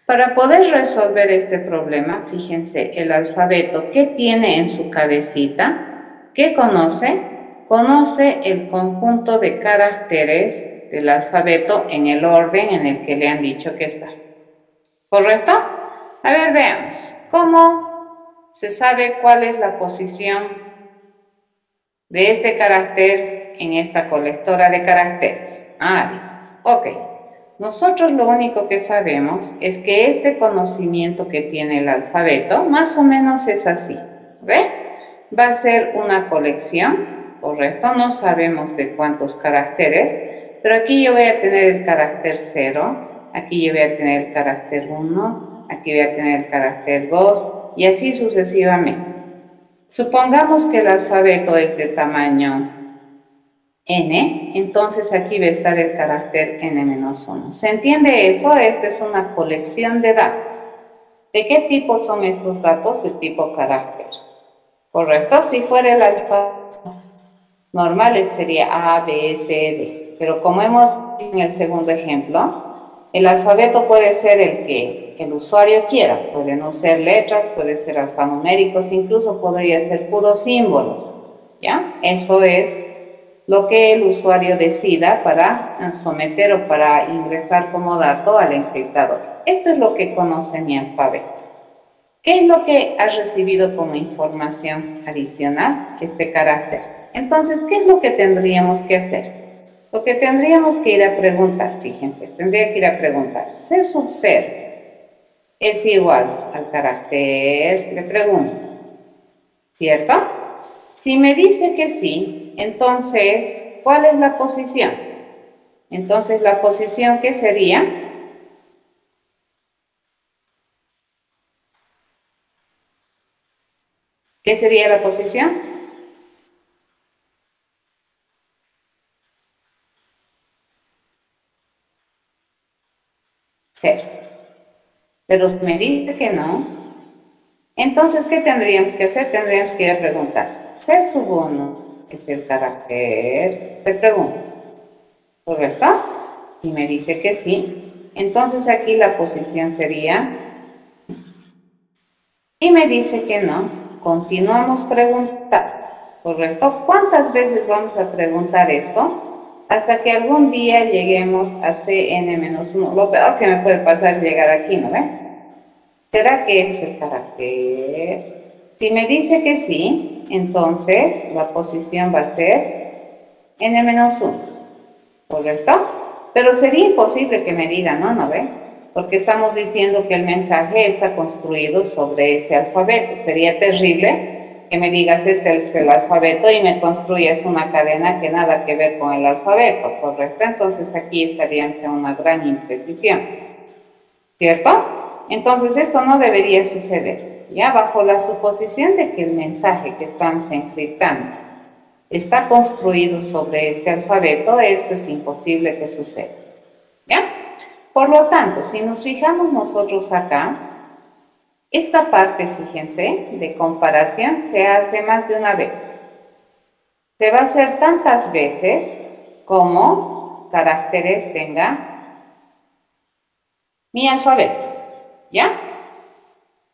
Para poder resolver este problema, fíjense, el alfabeto, ¿qué tiene en su cabecita? ¿Qué conoce? Conoce el conjunto de caracteres del alfabeto en el orden en el que le han dicho que está. ¿Correcto? A ver, veamos. ¿Cómo se sabe cuál es la posición de este carácter en esta colectora de caracteres? Dices, ok. Nosotros lo único que sabemos es que este conocimiento que tiene el alfabeto más o menos es así. ¿Ve? Va a ser una colección ¿correcto? No sabemos de cuántos caracteres, pero aquí yo voy a tener el carácter 0, aquí yo voy a tener el carácter 1, aquí voy a tener el carácter 2 y así sucesivamente. Supongamos que el alfabeto es de tamaño n, entonces aquí va a estar el carácter n-1. ¿Se entiende eso? Esta es una colección de datos. ¿De qué tipo son estos datos? De tipo carácter. ¿Correcto? Si fuera el alfabeto normal sería A, B, C, D. Pero como hemos visto en el segundo ejemplo, el alfabeto puede ser el que el usuario quiera. Pueden no ser letras, puede ser alfanuméricos, incluso podría ser puros símbolos. ¿Ya? Eso es lo que el usuario decida para someter o para ingresar como dato al encriptador. Esto es lo que conoce mi alfabeto. ¿Qué es lo que has recibido como información adicional? Este carácter. Entonces, ¿qué es lo que tendríamos que hacer? Lo que tendríamos que ir a preguntar, fíjense, tendría que ir a preguntar, C sub 0 es igual al carácter, le pregunto, ¿cierto? Si me dice que sí, entonces, ¿cuál es la posición? Entonces, la posición, ¿qué sería? ¿Qué sería la posición? Cero. Pero si me dice que no, entonces, ¿qué tendríamos que hacer? Tendríamos que ir a preguntar. C sub 1 es el carácter, le pregunto, ¿correcto? Y me dice que sí. Entonces aquí la posición sería, y me dice que no, continuamos preguntando, ¿correcto? ¿Cuántas veces vamos a preguntar esto? Hasta que algún día lleguemos a Cn-1. Lo peor que me puede pasar es llegar aquí, ¿no ven? ¿Será que es el carácter? Si me dice que sí, entonces la posición va a ser n-1, ¿correcto? Pero sería imposible que me diga, ¿no ve? Porque estamos diciendo que el mensaje está construido sobre ese alfabeto. Sería terrible que me digas, este es el alfabeto y me construyas una cadena que nada que ver con el alfabeto, ¿correcto? Entonces aquí estaríamos en una gran imprecisión, ¿cierto? Entonces esto no debería suceder, ya bajo la suposición de que el mensaje que estamos encriptando está construido sobre este alfabeto, esto es imposible que suceda, ¿ya? Por lo tanto, si nos fijamos nosotros acá, esta parte, fíjense, de comparación se hace más de una vez. Se va a hacer tantas veces como caracteres tenga mi alfabeto, ¿ya?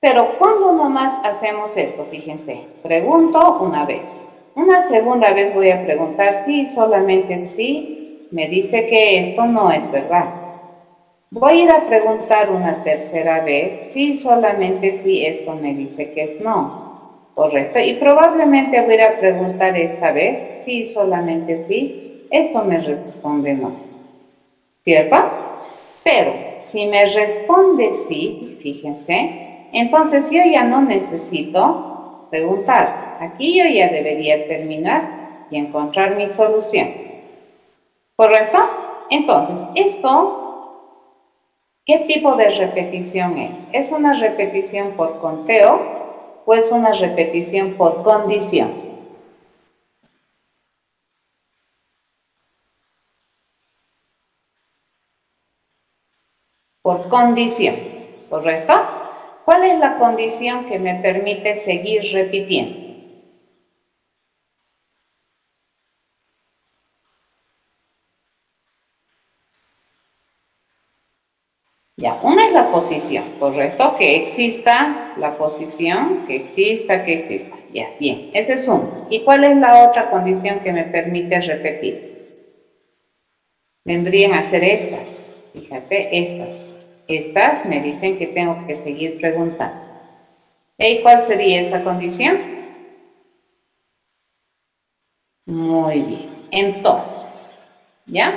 Pero ¿cuándo nomás hacemos esto? Fíjense, pregunto una vez. Una segunda vez voy a preguntar si solamente sí me dice que esto no es verdad. Voy a ir a preguntar una tercera vez si solamente sí esto me dice que es no. Correcto. Y probablemente voy a ir a preguntar esta vez si solamente sí esto me responde no. ¿Cierto? Pero si me responde sí, fíjense, entonces yo ya no necesito preguntar. Aquí yo ya debería terminar y encontrar mi solución. ¿Correcto? Entonces, esto, ¿qué tipo de repetición es? ¿Es una repetición por conteo o es una repetición por condición? Por condición, ¿correcto? ¿Cuál es la condición que me permite seguir repitiendo? Ya, una es la posición, ¿correcto? Que exista la posición, que exista. Ya, bien, ese es uno. ¿Y cuál es la otra condición que me permite repetir? Vendrían a ser estas, fíjate, estas. Estas me dicen que tengo que seguir preguntando. ¿Y cuál sería esa condición? Muy bien, entonces, ¿ya?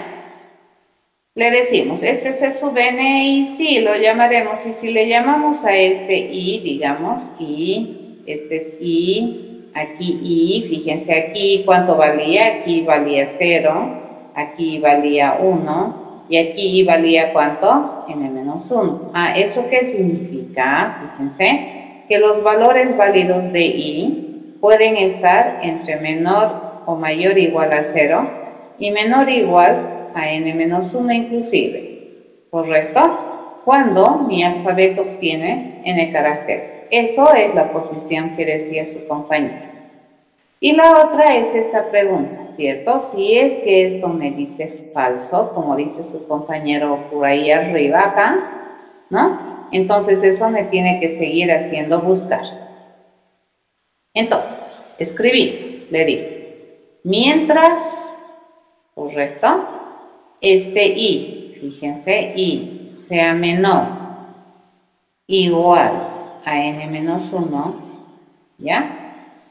Le decimos, este es C sub n y sí, lo llamaremos, y si le llamamos a este i, digamos, i, este es i, aquí I, fíjense aquí cuánto valía, aquí valía 0, aquí valía 1 y aquí I valía cuánto, n-1. ¿Eso qué significa? Fíjense que los valores válidos de I pueden estar entre menor o mayor o igual a 0 y menor o igual a n-1 inclusive, ¿correcto? Cuando mi alfabeto tiene n caracteres. Eso es la posición que decía su compañero. Y la otra es esta pregunta, ¿cierto? Si es que esto me dice falso, como dice su compañero por ahí arriba acá, ¿no? Entonces eso me tiene que seguir haciendo buscar. Entonces, escribí, le digo, mientras, ¿correcto? Este I, fíjense, I sea menor igual a n-1, ¿ya?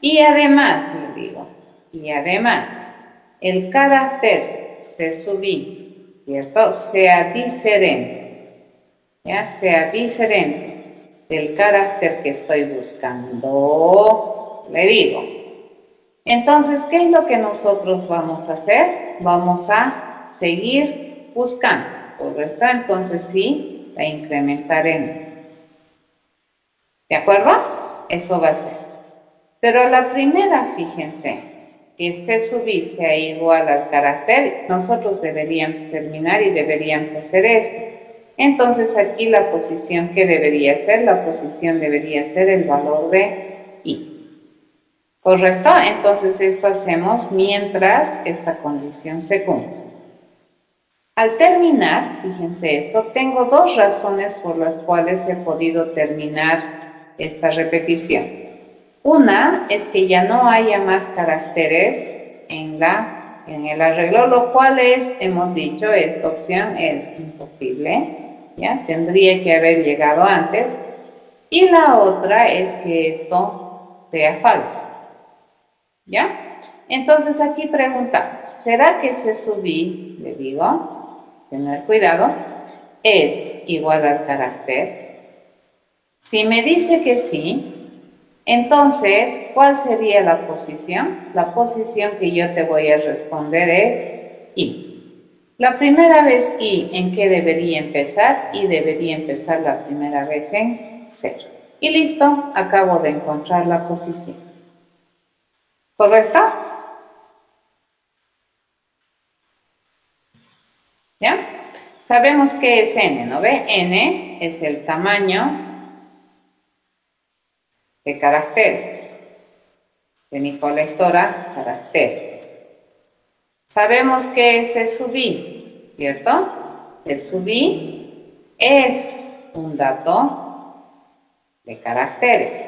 Y además, le digo, y además, el carácter C sub I, ¿cierto? Sea diferente, ¿ya? Sea diferente del carácter que estoy buscando, le digo. Entonces, ¿qué es lo que nosotros vamos a hacer? Vamos a seguir buscando, ¿correcto? Entonces, sí, va a incrementar en. ¿De acuerdo? Eso va a ser. Pero a la primera, fíjense, que C sub I sea igual al carácter, nosotros deberíamos terminar y deberíamos hacer esto. Entonces, aquí la posición que debería ser, la posición debería ser el valor de I. ¿Correcto? Entonces esto hacemos mientras esta condición se cumple. Al terminar, fíjense esto, tengo dos razones por las cuales he podido terminar esta repetición. Una es que ya no haya más caracteres en el arreglo, lo cual hemos dicho, esta opción es imposible, ¿ya? Tendría que haber llegado antes. Y la otra es que esto sea falso. ¿Ya? Entonces aquí preguntamos, ¿será que C sub I, le digo, tener cuidado, es igual al carácter? Si me dice que sí, entonces, ¿cuál sería la posición? La posición que yo te voy a responder es I. La primera vez I, ¿en qué debería empezar? I debería empezar la primera vez en 0. Y listo, acabo de encontrar la posición. ¿Correcto? ¿Ya? Sabemos que es n, ¿no ve? N es el tamaño de caracteres. De mi colectora, carácter. Sabemos que es C sub I, ¿cierto? C sub I es un dato de caracteres.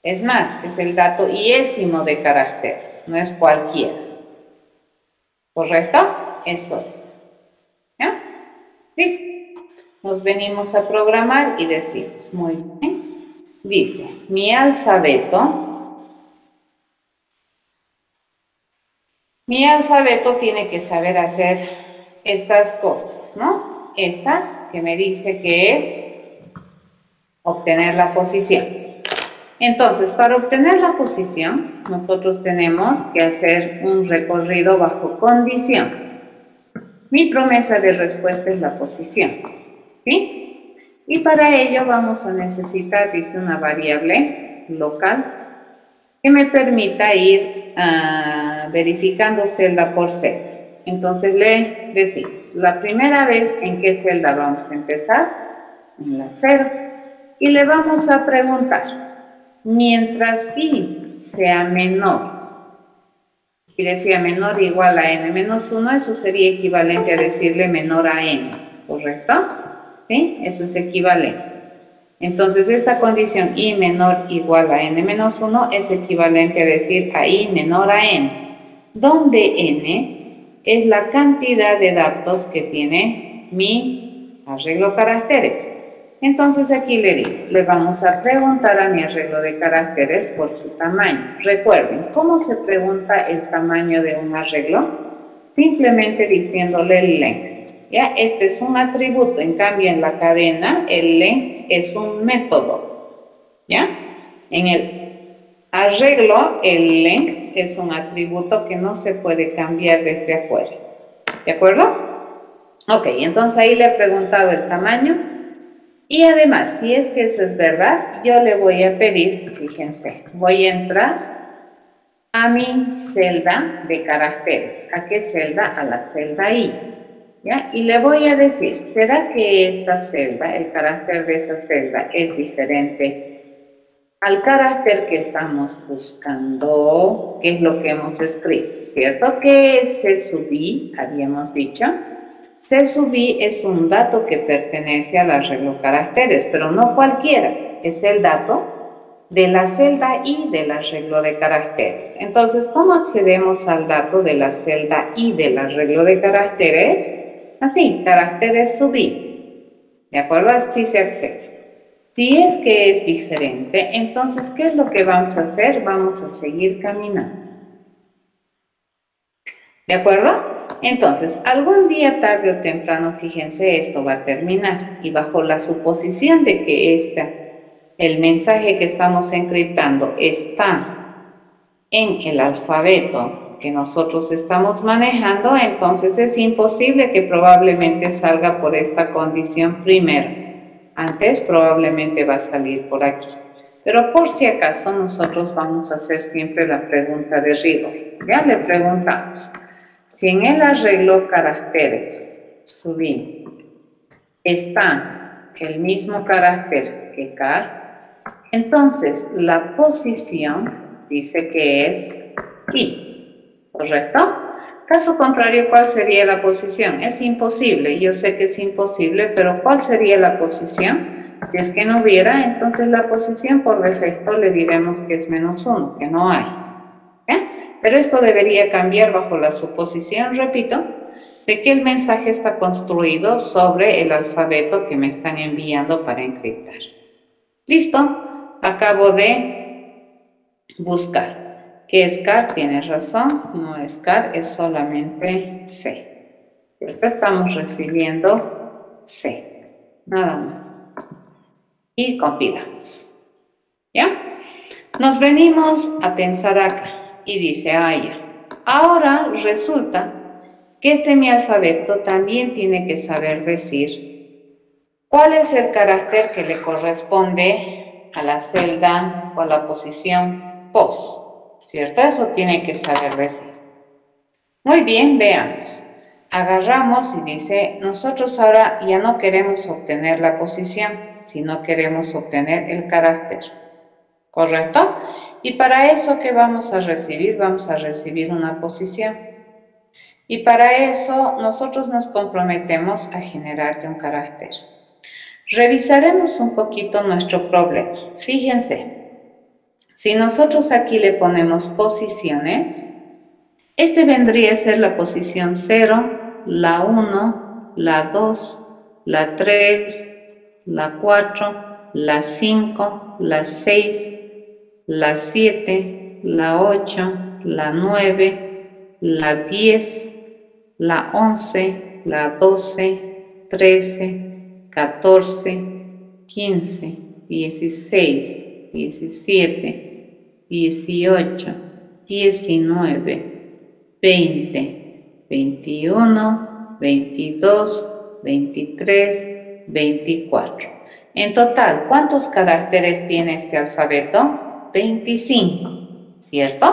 Es más, es el dato iésimo de caracteres, no es cualquiera. ¿Correcto? Eso es. ¿Ya? Listo. Nos venimos a programar y decimos, muy bien. Dice, mi alfabeto tiene que saber hacer estas cosas, ¿no? Esta que me dice que es obtener la posición. Entonces, para obtener la posición, nosotros tenemos que hacer un recorrido bajo condición. Mi promesa de respuesta es la posición, ¿sí? Y para ello vamos a necesitar, dice, una variable local que me permita ir verificando celda por celda. Entonces le decimos, la primera vez en qué celda vamos a empezar, en la 0, y le vamos a preguntar, mientras I sea menor, y decía menor igual a n-1, eso sería equivalente a decirle menor a n, ¿correcto? ¿Sí? Eso es equivalente. Entonces, esta condición I menor igual a n-1 es equivalente a decir a I menor a n, donde n es la cantidad de datos que tiene mi arreglo caracteres. Entonces aquí le digo, le vamos a preguntar a mi arreglo de caracteres por su tamaño. Recuerden, ¿cómo se pregunta el tamaño de un arreglo? Simplemente diciéndole el length. ¿Ya? Este es un atributo, en cambio en la cadena el length es un método. ¿Ya? En el arreglo, el length es un atributo que no se puede cambiar desde afuera. ¿De acuerdo? Ok, entonces ahí le he preguntado el tamaño. Y además, si es que eso es verdad, yo le voy a pedir, fíjense, voy a entrar a mi celda de caracteres. ¿A qué celda? A la celda I. ¿Ya? Y le voy a decir, ¿será que esta celda, el carácter de esa celda es diferente al carácter que estamos buscando? ¿Qué es lo que hemos escrito? ¿Cierto? ¿Qué es C sub I? Habíamos dicho. C sub I es un dato que pertenece al arreglo caracteres, pero no cualquiera. Es el dato de la celda I del arreglo de caracteres. Entonces, ¿cómo accedemos al dato de la celda I del arreglo de caracteres? Así, caracteres sub I. ¿De acuerdo? Así se accede. Si es que es diferente, entonces, ¿qué es lo que vamos a hacer? Vamos a seguir caminando. ¿De acuerdo? Entonces, algún día, tarde o temprano, fíjense, esto va a terminar. Y bajo la suposición de que el mensaje que estamos encriptando está en el alfabeto que nosotros estamos manejando, entonces es imposible que probablemente salga por esta condición primero. Antes probablemente va a salir por aquí. Pero por si acaso nosotros vamos a hacer siempre la pregunta de rigor. Ya le preguntamos, si en el arreglo caracteres sub I está el mismo carácter que car, entonces la posición dice que es I, ¿correcto? Caso contrario, ¿cuál sería la posición? Es imposible, yo sé que es imposible, pero ¿cuál sería la posición? Si es que no hubiera, entonces la posición por defecto le diremos que es -1, que no hay. Pero esto debería cambiar bajo la suposición, repito, de que el mensaje está construido sobre el alfabeto que me están enviando para encriptar. ¿Listo? Acabo de buscar. ¿Qué es car? Tienes razón, no es car, es solamente C. ¿Cierto? Estamos recibiendo C, nada más. Y compilamos. ¿Ya? Nos venimos a pensar acá y dice, ya. Ahora resulta que mi alfabeto también tiene que saber decir cuál es el carácter que le corresponde a la celda o a la posición pos. ¿Cierto? Eso tiene que saber decir. Muy bien, veamos. Agarramos y dice, nosotros ahora ya no queremos obtener la posición, sino queremos obtener el carácter. ¿Correcto? Y para eso, ¿qué vamos a recibir? Vamos a recibir una posición. Y para eso, nosotros nos comprometemos a generarte un carácter. Revisaremos un poquito nuestro problema. Fíjense. Si nosotros aquí le ponemos posiciones, este vendría a ser la posición 0, la 1, la 2, la 3, la 4, la 5, la 6, la 7, la 8, la 9, la 10, la 11, la 12, 13, 14, 15, 16, 17, 18, 19, 20, 21, 22, 23, 24. En total, ¿cuántos caracteres tiene este alfabeto? 25, ¿cierto?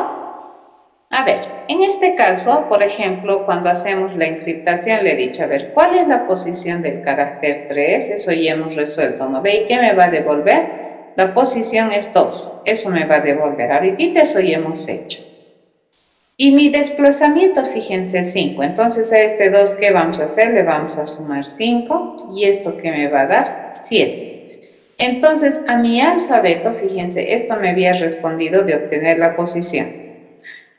A ver, en este caso, por ejemplo, cuando hacemos la encriptación, le he dicho, a ver, ¿cuál es la posición del carácter 3? Eso ya hemos resuelto, ¿no ve? ¿Y qué me va a devolver? La posición es 2, eso me va a devolver. Ahorita eso ya hemos hecho. Y mi desplazamiento, fíjense, 5. Entonces a este 2, ¿qué vamos a hacer? Le vamos a sumar 5 y esto que me va a dar 7. Entonces a mi alfabeto, fíjense, esto me había respondido de obtener la posición.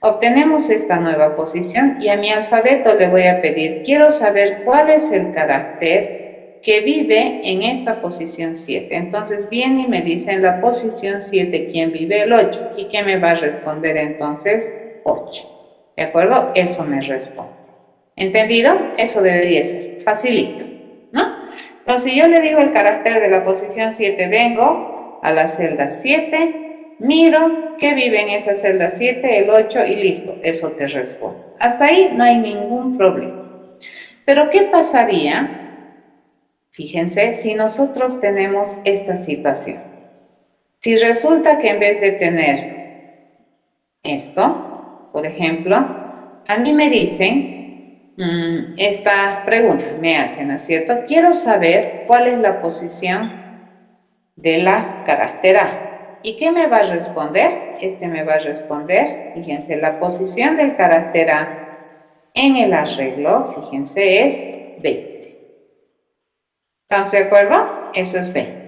Obtenemos esta nueva posición y a mi alfabeto le voy a pedir, quiero saber cuál es el carácter que vive en esta posición 7. Entonces viene y me dice en la posición 7 quién vive el 8. ¿Y qué me va a responder entonces? 8. ¿De acuerdo? Eso me responde. ¿Entendido? Eso debería ser facilito, ¿no? Entonces si yo le digo el carácter de la posición 7, vengo a la celda 7, miro que vive en esa celda 7, el 8 y listo, eso te respondo. Hasta ahí no hay ningún problema. Pero ¿qué pasaría? Fíjense, si nosotros tenemos esta situación. Si resulta que en vez de tener esto, por ejemplo, a mí me dicen, esta pregunta me hacen, ¿no es cierto? Quiero saber cuál es la posición de la carácter A. ¿Y qué me va a responder? Este me va a responder, fíjense, la posición del carácter A en el arreglo, fíjense, es 20. ¿Estamos de acuerdo? Eso es 20.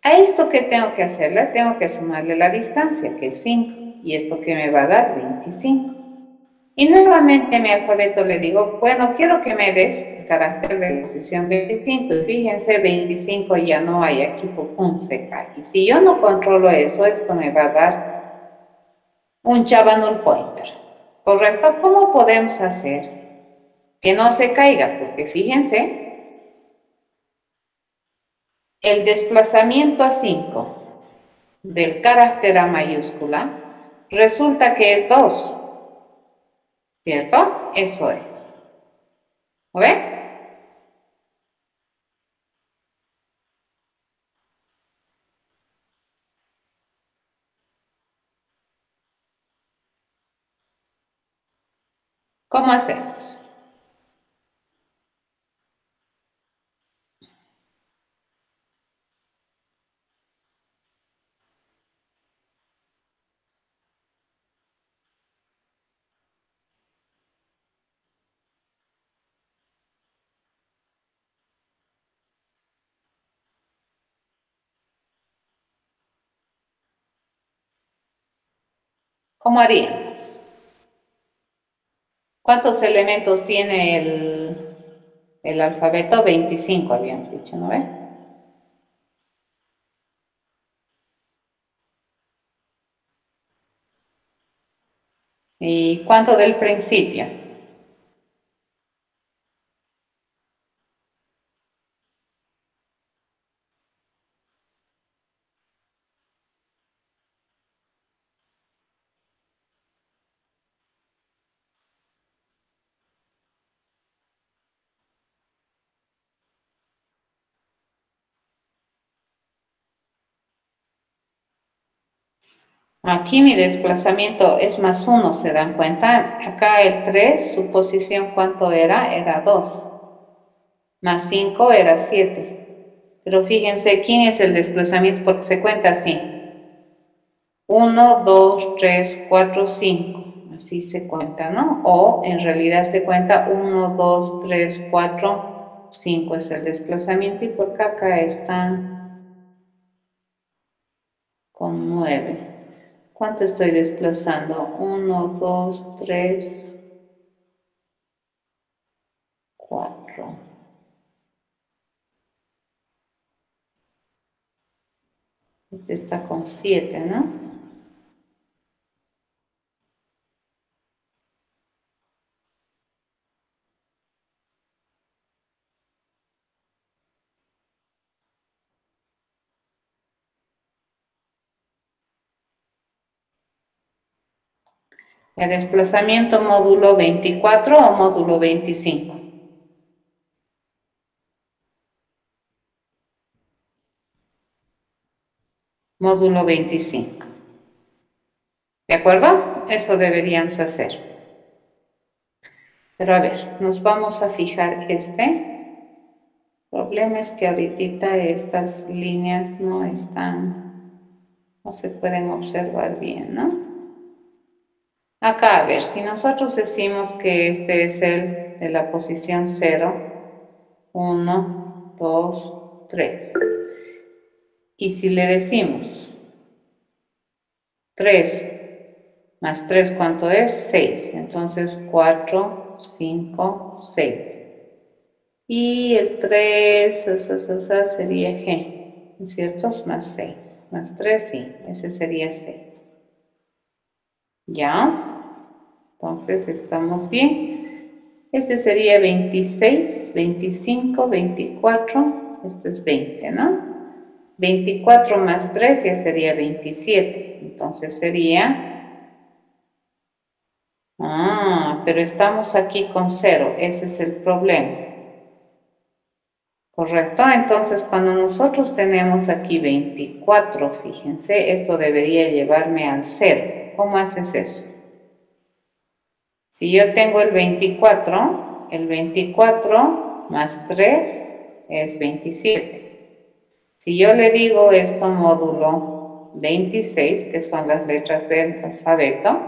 A esto que tengo que hacerle, tengo que sumarle la distancia, que es 5, y esto que me va a dar 25. Y nuevamente a mi alfabeto le digo, bueno, quiero que me des el carácter de posición 25. Y fíjense, 25 ya no hay aquí, pum, se cae. Y si yo no controlo eso, esto me va a dar un Java null pointer. ¿Correcto? ¿Cómo podemos hacer que no se caiga? Porque fíjense, el desplazamiento a 5 del carácter A mayúscula resulta que es 2. ¿Cierto? Eso es. ¿Lo ven? ¿Cómo hacemos? ¿Cómo haríamos? ¿Cuántos elementos tiene el alfabeto? 25 habíamos dicho, ¿no ve? ¿Y cuánto del principio? Aquí mi desplazamiento es más 1, ¿se dan cuenta? Acá el 3, su posición, ¿cuánto era? Era 2. Más 5 era 7. Pero fíjense, ¿quién es el desplazamiento? Porque se cuenta así. 1, 2, 3, 4, 5. Así se cuenta, ¿no? O en realidad se cuenta 1, 2, 3, 4, 5 es el desplazamiento y por acá está con 9. ¿Cuánto estoy desplazando? 1, 2, 3, 4. Este está con 7, ¿no? ¿El desplazamiento módulo 24 o módulo 25? Módulo 25. ¿De acuerdo? Eso deberíamos hacer. Pero a ver, nos vamos a fijar este. El problema es que ahorita estas líneas no se pueden observar bien, ¿no? Acá, a ver, si nosotros decimos que este es el de la posición 0, 1, 2, 3. Y si le decimos 3 más 3, ¿cuánto es? 6. Entonces 4, 5, 6. Y el 3 sería G, ¿no es cierto? Más 6. Más 3, sí, ese sería 6. ¿Ya? Entonces estamos bien. Este sería 26, 25, 24. Esto es 20, ¿no? 24 más 3 ya sería 27. Entonces sería... pero estamos aquí con 0. Ese es el problema. ¿Correcto? Entonces, cuando nosotros tenemos aquí 24, fíjense, esto debería llevarme al 0. ¿Cómo haces eso? Si yo tengo el 24 más 3 es 27. Si yo le digo esto módulo 26, que son las letras del alfabeto,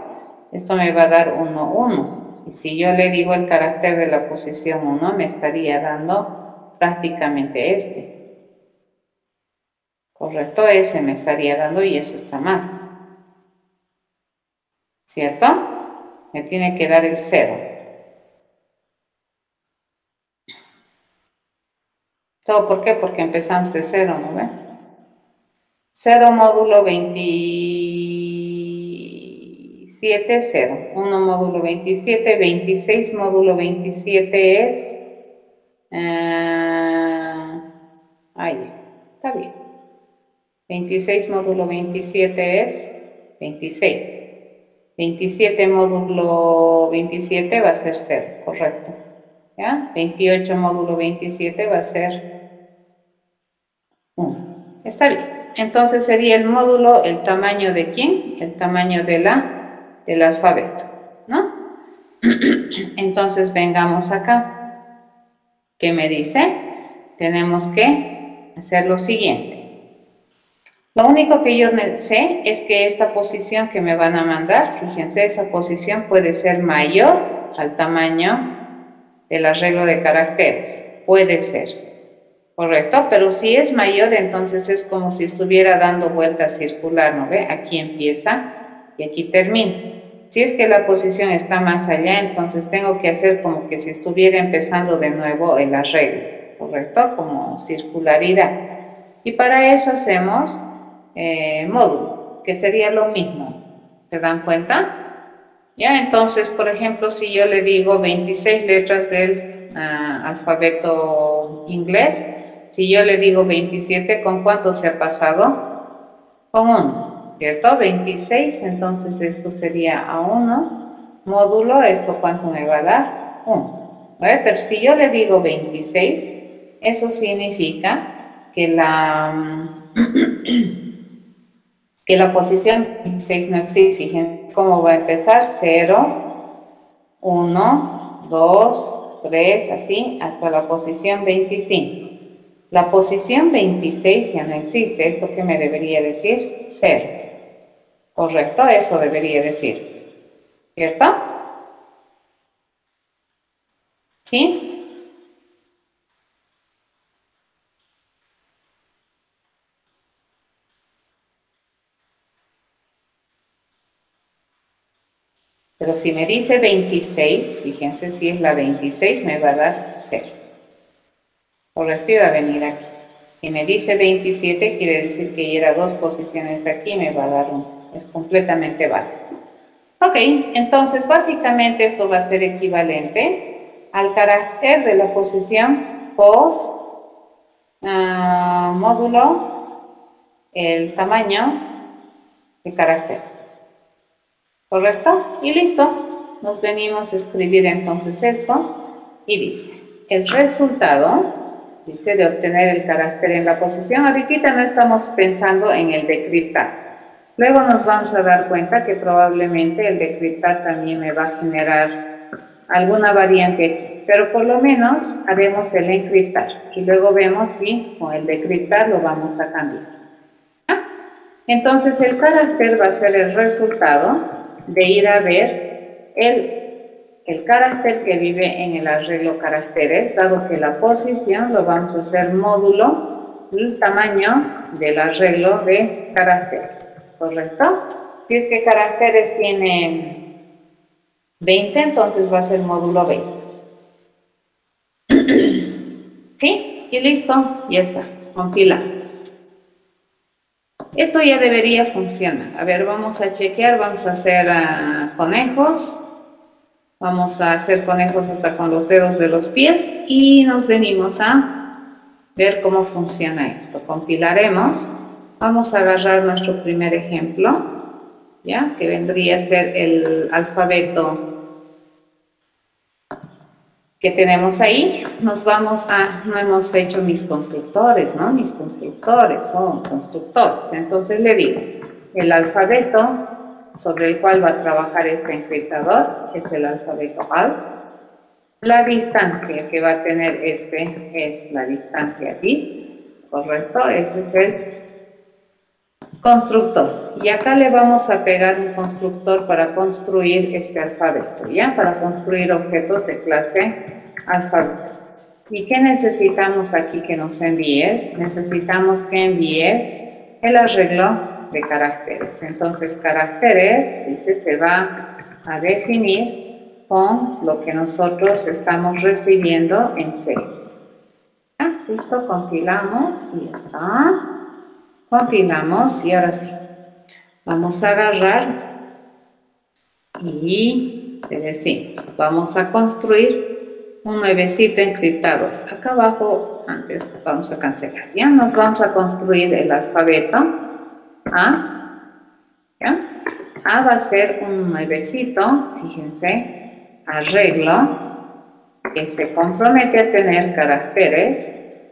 esto me va a dar 1, 1. Y si yo le digo el carácter de la posición 1, me estaría dando prácticamente este. Correcto, ese me estaría dando y eso está mal. ¿Cierto? Me tiene que dar el 0. ¿Todo por qué? Porque empezamos de 0, ¿no ve? 0 módulo 27, 0. 1 módulo 27, 26 módulo 27 es... está bien. 26 módulo 27 es 26. 27 módulo 27 va a ser 0, correcto. ¿Ya? 28 módulo 27 va a ser 1. Está bien. Entonces sería el módulo, el tamaño de ¿quién? El tamaño del alfabeto, ¿no? Entonces vengamos acá. ¿Qué me dice? Tenemos que hacer lo siguiente. Lo único que yo sé es que esta posición que me van a mandar, fíjense, esa posición puede ser mayor al tamaño del arreglo de caracteres. Puede ser, ¿correcto? Pero si es mayor, entonces es como si estuviera dando vueltas circular, ¿no ve? Aquí empieza y aquí termina. Si es que la posición está más allá, entonces tengo que hacer como que si estuviera empezando de nuevo el arreglo, ¿correcto? Como circularidad. Y para eso hacemos módulo, que sería lo mismo. ¿Se dan cuenta? Ya, entonces, por ejemplo, si yo le digo 26 letras del alfabeto inglés, si yo le digo 27, ¿con cuánto se ha pasado? Con 1, ¿cierto? 26, entonces esto sería a 1, módulo, ¿esto cuánto me va a dar? 1. ¿Vale? Pero si yo le digo 26, eso significa que la posición 26 no existe. Fíjense cómo va a empezar: 0, 1, 2, 3, así, hasta la posición 25. La posición 26 ya no existe. ¿Esto qué me debería decir? 0. Correcto, eso debería decir. ¿Cierto? ¿Sí? Pero si me dice 26, fíjense, si es la 26 me va a dar 0. Correcto, va a venir aquí. Si me dice 27, quiere decir que ir a 2 posiciones aquí me va a dar 1. Es completamente válido. Ok, entonces básicamente esto va a ser equivalente al carácter de la posición post módulo el tamaño de carácter. ¿Correcto? Y listo. Nos venimos a escribir entonces esto y dice, el resultado, dice, de obtener el carácter en la posición. Ahorita no estamos pensando en el decriptar. Luego nos vamos a dar cuenta que probablemente el decriptar también me va a generar alguna variante aquí, pero por lo menos haremos el encriptar y luego vemos si con el decriptar lo vamos a cambiar. ¿Ah? Entonces el carácter va a ser el resultado de ir a ver el carácter que vive en el arreglo caracteres, dado que la posición lo vamos a hacer módulo el tamaño del arreglo de caracteres, ¿correcto? Si es que caracteres tienen 20, entonces va a ser módulo 20. ¿Sí? Y listo, ya está, compilamos. Esto ya debería funcionar. A ver, vamos a chequear, vamos a hacer conejos. Vamos a hacer conejos hasta con los dedos de los pies y nos venimos a ver cómo funciona esto. Compilaremos. Vamos a agarrar nuestro primer ejemplo, ¿ya? Que vendría a ser el alfabeto que tenemos ahí. Nos vamos a, no hemos hecho mis constructores, ¿no? Mis constructores son constructores. Entonces le digo, el alfabeto sobre el cual va a trabajar este encriptador es el alfabeto ALF. La distancia que va a tener este es la distancia dis, ¿correcto? Ese es el constructor. Y acá le vamos a pegar un constructor para construir este alfabeto, ¿ya? Para construir objetos de clase alfabeto. ¿Y qué necesitamos aquí que nos envíes? Necesitamos que envíes el arreglo de caracteres. Entonces, caracteres, dice, se va a definir con lo que nosotros estamos recibiendo en series. ¿Ya? Listo, compilamos y ya está. Compilamos y ahora sí. Vamos a agarrar y le decimos, vamos a construir un nuevecito encriptado. Acá abajo, antes vamos a cancelar. Ya nos vamos a construir el alfabeto A. ¿Ya? A va a ser un nuevecito, fíjense, arreglo que se compromete a tener caracteres.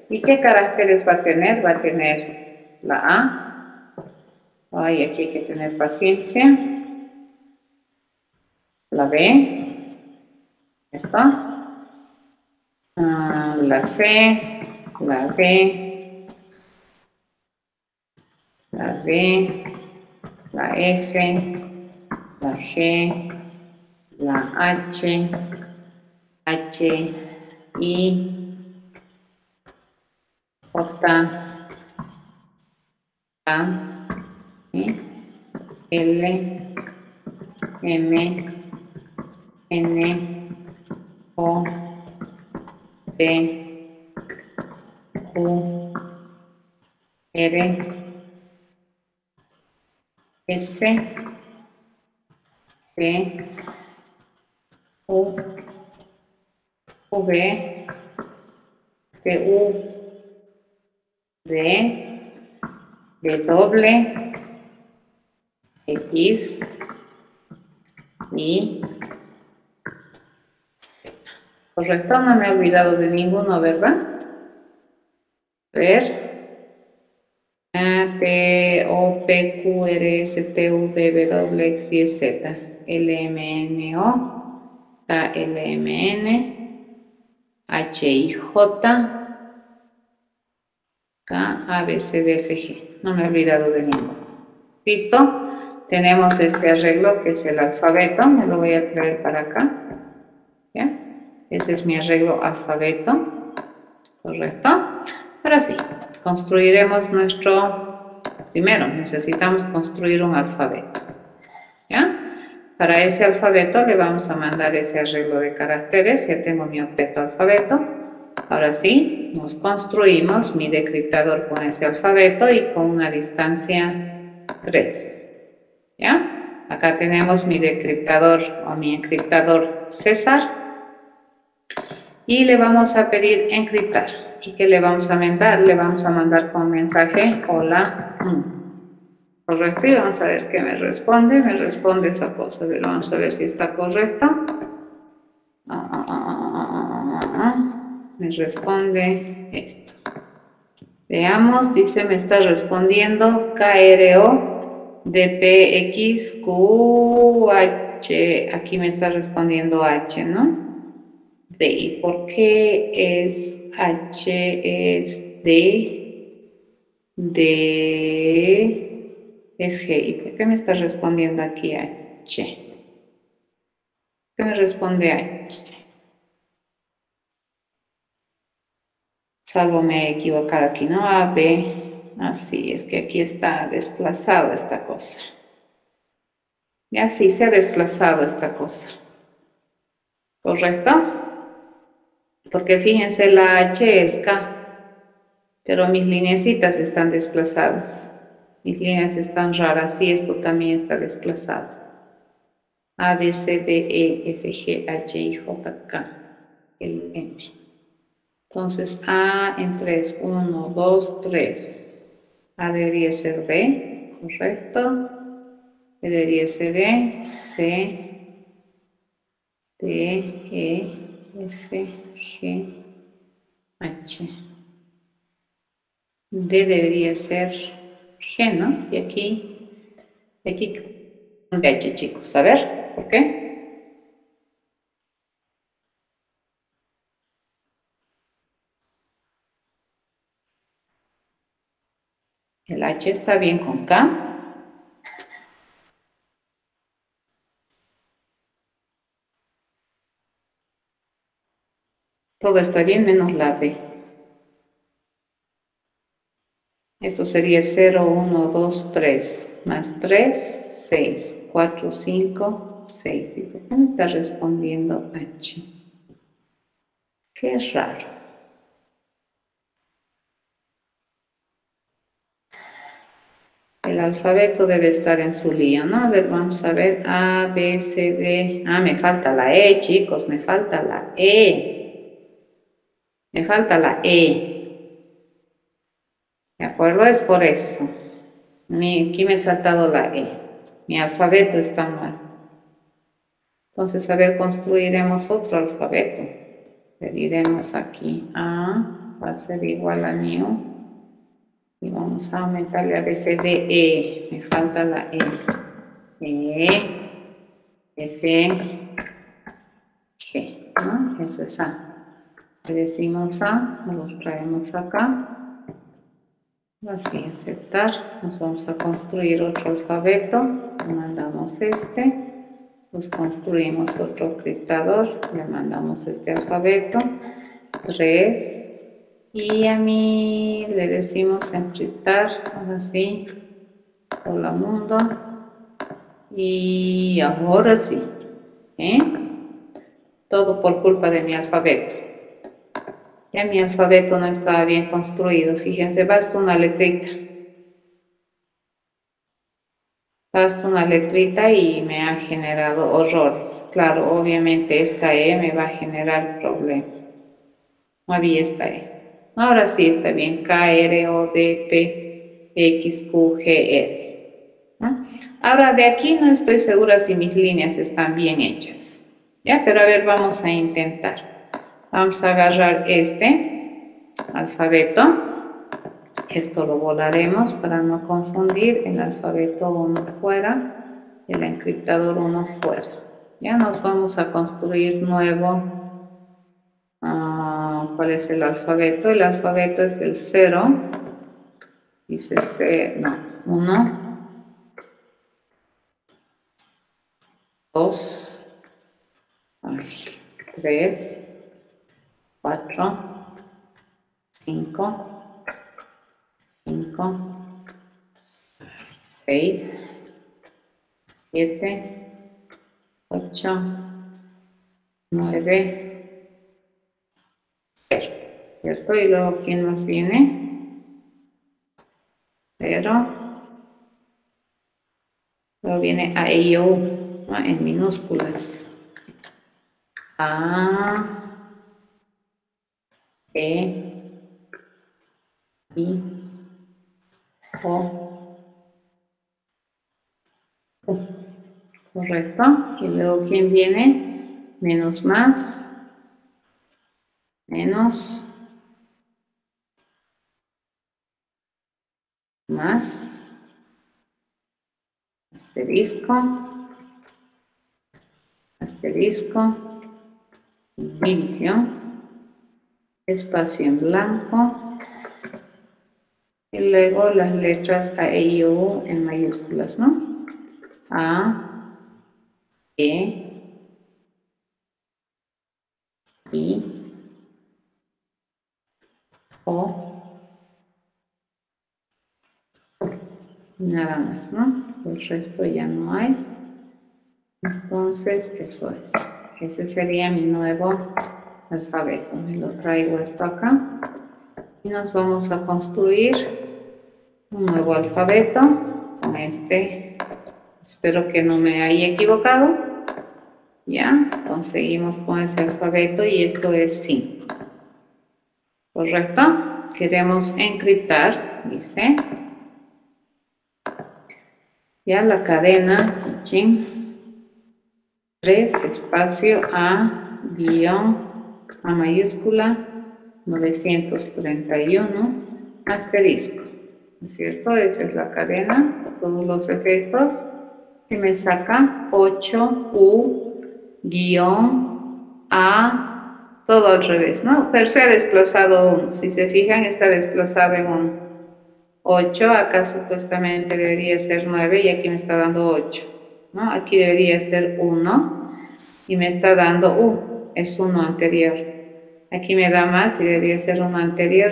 ¿Y qué caracteres va a tener? Va a tener la A. Ay, aquí hay que tener paciencia. La B, ¿cierto? La C, la D, la D, la F, la G, la H, H, I, J, K, L, M, N, O, P, Q, R, S, T, U, V, TU, V, W, X, Y, Z. Correcto, no me he olvidado de ninguno, ¿verdad? A ver. T, O, P, Q, R, S, T, U, V, W, X, Y, Z. L, M, N, O, K, L, M, N, H, I, J, K, A, B, C, D, F, G. No me he olvidado de ninguno. ¿Listo? Tenemos este arreglo que es el alfabeto. Me lo voy a traer para acá. ¿Ya? Ese es mi arreglo alfabeto. ¿Correcto? Ahora sí, construiremos nuestro... Primero, necesitamos construir un alfabeto. ¿Ya? Para ese alfabeto le vamos a mandar ese arreglo de caracteres. Ya tengo mi objeto alfabeto. Ahora sí, nos construimos mi decriptador con ese alfabeto y con una distancia 3. ¿Ya? Acá tenemos mi decriptador o mi encriptador César. Y le vamos a pedir encriptar. ¿Y qué le vamos a mandar? Le vamos a mandar con mensaje hola. Correcto, y vamos a ver qué me responde. Me responde esa cosa. Vamos a ver si está correcta. Me responde esto. Veamos, dice, me está respondiendo KRO DPXQH. Aquí me está respondiendo H, ¿no? D. ¿Y por qué es H? Es D. D. Es G. ¿Y por qué me está respondiendo aquí H? ¿Qué me responde H? Salvo me he equivocado aquí, ¿no? A, B. Así, es que aquí está desplazado esta cosa. Y así se ha desplazado esta cosa. ¿Correcto? Porque fíjense, la H es K, pero mis lineecitas están desplazadas. Mis líneas están raras y esto también está desplazado. A, B, C, D, E, F, G, H, I, J, K, L, M. Entonces A en 3, 1, 2, 3. A debería ser D, correcto. B debería ser E, C, D, E, F, G, H. D debería ser G, ¿no? Y aquí, H, chicos. A ver, ¿por qué? El H está bien con K. Todo está bien menos la B. Esto sería 0, 1, 2, 3. Más 3, 6. 4, 5, 6. ¿Y por qué me está respondiendo H? Qué raro. El alfabeto debe estar en su línea, ¿no? A ver, vamos a ver. A, B, C, D. Ah, me falta la E, chicos. Me falta la E. Me falta la E. ¿De acuerdo? Es por eso. Aquí me he saltado la E. Mi alfabeto está mal. Entonces, a ver, construiremos otro alfabeto. Pediremos aquí A, va a ser igual a new. Y vamos a aumentarle a B, C, D, E. Me falta la E. E, F, G, ¿no? Eso es A. Le decimos A, nos traemos acá. Así, aceptar. Nos vamos a construir otro alfabeto. Le mandamos este. Pues construimos otro criptador. Le mandamos este alfabeto. 3. Y a mí le decimos encriptar. Ahora sí. Hola mundo. Y ahora sí. Todo por culpa de mi alfabeto. Ya mi alfabeto no estaba bien construido. Fíjense, basta una letrita. Basta una letrita y me ha generado horrores. Claro, obviamente esta E me va a generar problemas. No había esta E. Ahora sí está bien. K, R, O, D, P, X, Q, G, R. ¿No? Ahora de aquí no estoy segura si mis líneas están bien hechas. Ya, pero a ver, vamos a intentar. Vamos a agarrar este alfabeto. Esto lo volaremos para no confundir el alfabeto 1 fuera, el encriptador 1 fuera. Ya nos vamos a construir nuevo. ¿Cuál es el alfabeto? El alfabeto es del 0. Dice C, no, 1, 2, 3, 4, 5, 6, 7, 8, 9, 0, ¿cierto? Y luego, ¿quién nos viene? 0. Luego viene A, I, O, ¿no? En minúsculas. A, E, I, O, U. Correcto. Y luego, ¿quién viene? Menos más, menos, más, asterisco, asterisco, división, espacio en blanco, y luego las letras A, E, I, O, U en mayúsculas, ¿no? A, E, I, O, nada más, ¿no? El resto ya no hay. Entonces, eso es. Ese sería mi nuevo alfabeto. Me lo traigo esto acá. Y nos vamos a construir un nuevo alfabeto con este. Espero que no me haya equivocado. Ya, conseguimos con ese alfabeto y esto es 5. ¿correcto? Queremos encriptar, dice. Ya la cadena, 3, espacio A, guión, A mayúscula, 931, asterisco, ¿no es cierto? Esa es la cadena, todos los efectos, y me saca 8U, guión, A, todo al revés, ¿no? Pero se ha desplazado 1, si se fijan está desplazado en 1. 8, acá supuestamente debería ser 9 y aquí me está dando 8, ¿no? Aquí debería ser 1 y me está dando es 1 anterior. Aquí me da más y debería ser 1 anterior,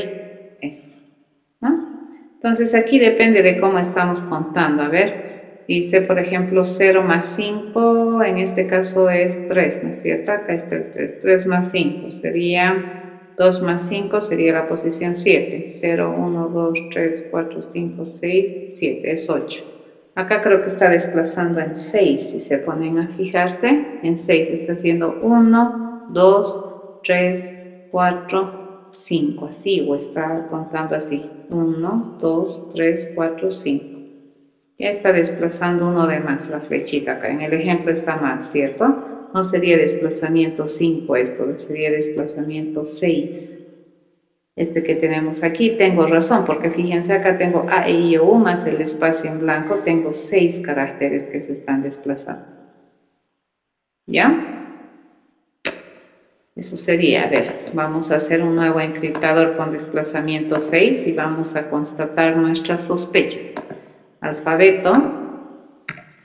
¿no? Entonces aquí depende de cómo estamos contando. A ver, dice por ejemplo 0 más 5, en este caso es 3, ¿no es cierto? Acá está el 3, 3 más 5 sería... 2 más 5 sería la posición 7. 0, 1, 2, 3, 4, 5, 6, 7. Es 8. Acá creo que está desplazando en 6. Si se ponen a fijarse, en 6 está haciendo 1, 2, 3, 4, 5. Así, o está contando así. 1, 2, 3, 4, 5. Ya está desplazando uno de más la flechita acá. En el ejemplo está más, ¿cierto? No sería desplazamiento 5 esto, sería desplazamiento 6. Este que tenemos aquí, tengo razón, porque fíjense acá tengo A, E, I, O, U más el espacio en blanco, tengo 6 caracteres que se están desplazando. ¿Ya? Eso sería, a ver, vamos a hacer un nuevo encriptador con desplazamiento 6 y vamos a constatar nuestras sospechas. Alfabeto,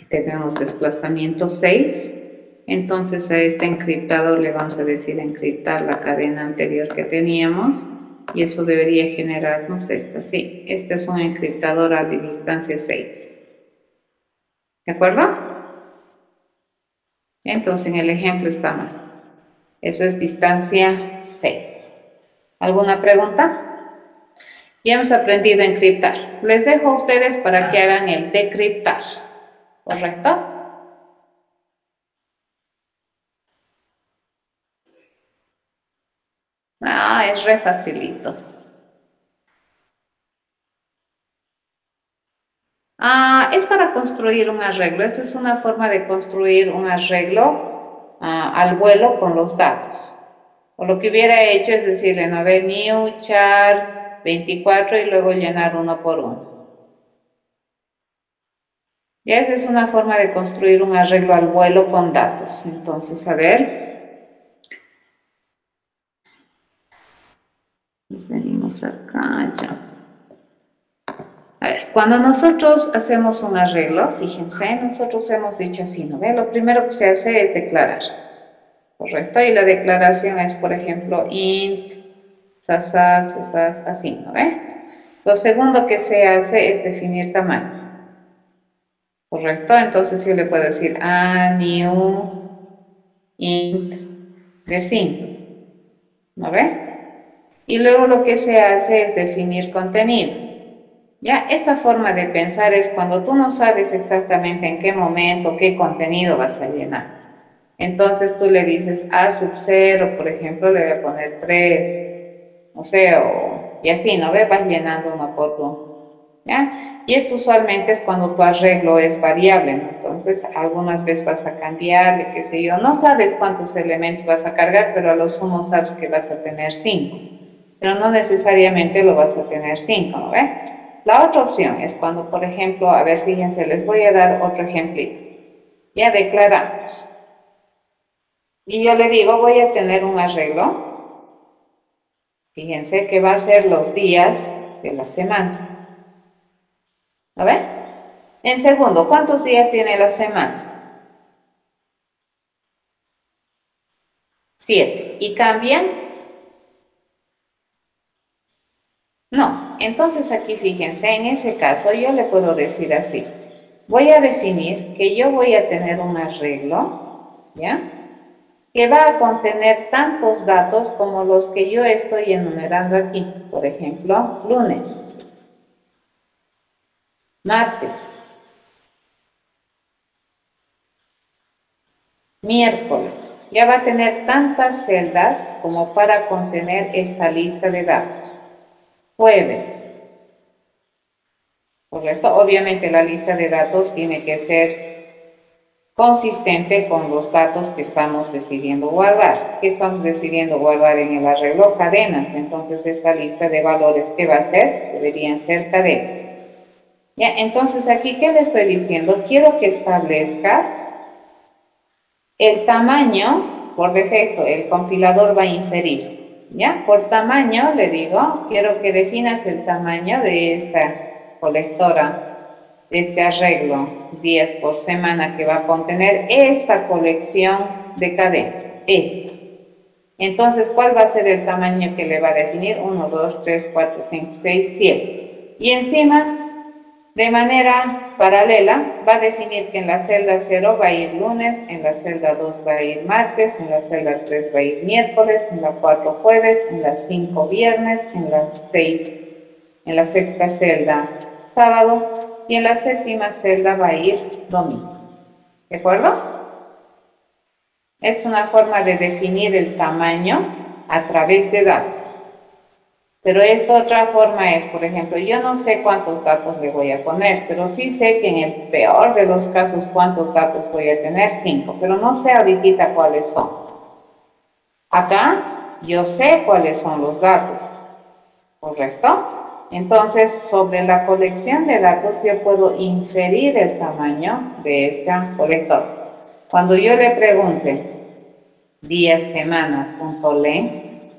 tenemos desplazamiento 6. Entonces a este encriptador le vamos a decir encriptar la cadena anterior que teníamos y eso debería generarnos esta. Sí, este es un encriptador a distancia 6. ¿De acuerdo? Entonces en el ejemplo está mal. Eso es distancia 6. ¿Alguna pregunta? Ya hemos aprendido a encriptar. Les dejo a ustedes para que hagan el decriptar. ¿Correcto? Ah, es re facilito. Es para construir un arreglo. Esta es una forma de construir un arreglo al vuelo con los datos. O lo que hubiera hecho es decirle, no, a ver, new char 24 y luego llenar uno por uno. Ya esa es una forma de construir un arreglo al vuelo con datos. Entonces, a ver. Nos venimos acá, ya. A ver, cuando nosotros hacemos un arreglo, fíjense, nosotros hemos dicho así, ¿no ve? Lo primero que se hace es declarar, ¿correcto? Y la declaración es, por ejemplo, int, sasas, así, ¿no ve? Lo segundo que se hace es definir tamaño, ¿correcto? Entonces yo le puedo decir new int de 5, ¿no ve? Y luego lo que se hace es definir contenido. Ya, esta forma de pensar es cuando tú no sabes exactamente en qué momento, qué contenido vas a llenar. Entonces tú le dices A sub 0, por ejemplo, le voy a poner 3, no sé, y así, ¿no ves? Vas llenando uno por uno, ¿ya? Y esto usualmente es cuando tu arreglo es variable, ¿no? Entonces, algunas veces vas a cambiarle, qué sé yo, no sabes cuántos elementos vas a cargar, pero a lo sumo sabes que vas a tener 5, pero no necesariamente lo vas a tener 5, ¿no ves? La otra opción es cuando, por ejemplo, a ver, fíjense, les voy a dar otro ejemplito. Ya declaramos. Y yo le digo, voy a tener un arreglo. Fíjense que va a ser los días de la semana. ¿Lo ven? En segundo, ¿cuántos días tiene la semana? 7. ¿Y cambian? No. Entonces aquí fíjense, en ese caso yo le puedo decir así. Voy a definir que yo voy a tener un arreglo, ¿ya? Que va a contener tantos datos como los que yo estoy enumerando aquí. Por ejemplo, lunes, martes, miércoles, ya va a tener tantas celdas como para contener esta lista de datos. Jueves, ¿correcto? Obviamente la lista de datos tiene que ser consistente con los datos que estamos decidiendo guardar. ¿Qué estamos decidiendo guardar en el arreglo? Cadenas. Entonces esta lista de valores, ¿qué va a ser? Deberían ser cadenas. ¿Ya? Entonces aquí, ¿qué le estoy diciendo? Quiero que establezcas el tamaño, por defecto, el compilador va a inferir. ¿Ya? Por tamaño, le digo, quiero que definas el tamaño de esta colectora, de este arreglo, días por semana, que va a contener esta colección de cadenas, esta. Entonces, ¿cuál va a ser el tamaño que le va a definir? 1, 2, 3, 4, 5, 6, 7. Y encima, de manera paralela, va a definir que en la celda 0 va a ir lunes, en la celda 2 va a ir martes, en la celda 3 va a ir miércoles, en la 4 jueves, en la 5 viernes, en la 6, en la sexta celda sábado y en la séptima celda va a ir domingo. ¿De acuerdo? Es una forma de definir el tamaño a través de datos. Pero esta otra forma es, por ejemplo, yo no sé cuántos datos le voy a poner, pero sí sé que en el peor de los casos cuántos datos voy a tener, 5, pero no sé ahorita cuáles son. Acá yo sé cuáles son los datos, ¿correcto? Entonces, sobre la colección de datos yo puedo inferir el tamaño de esta colector. Cuando yo le pregunte día, semana, .len,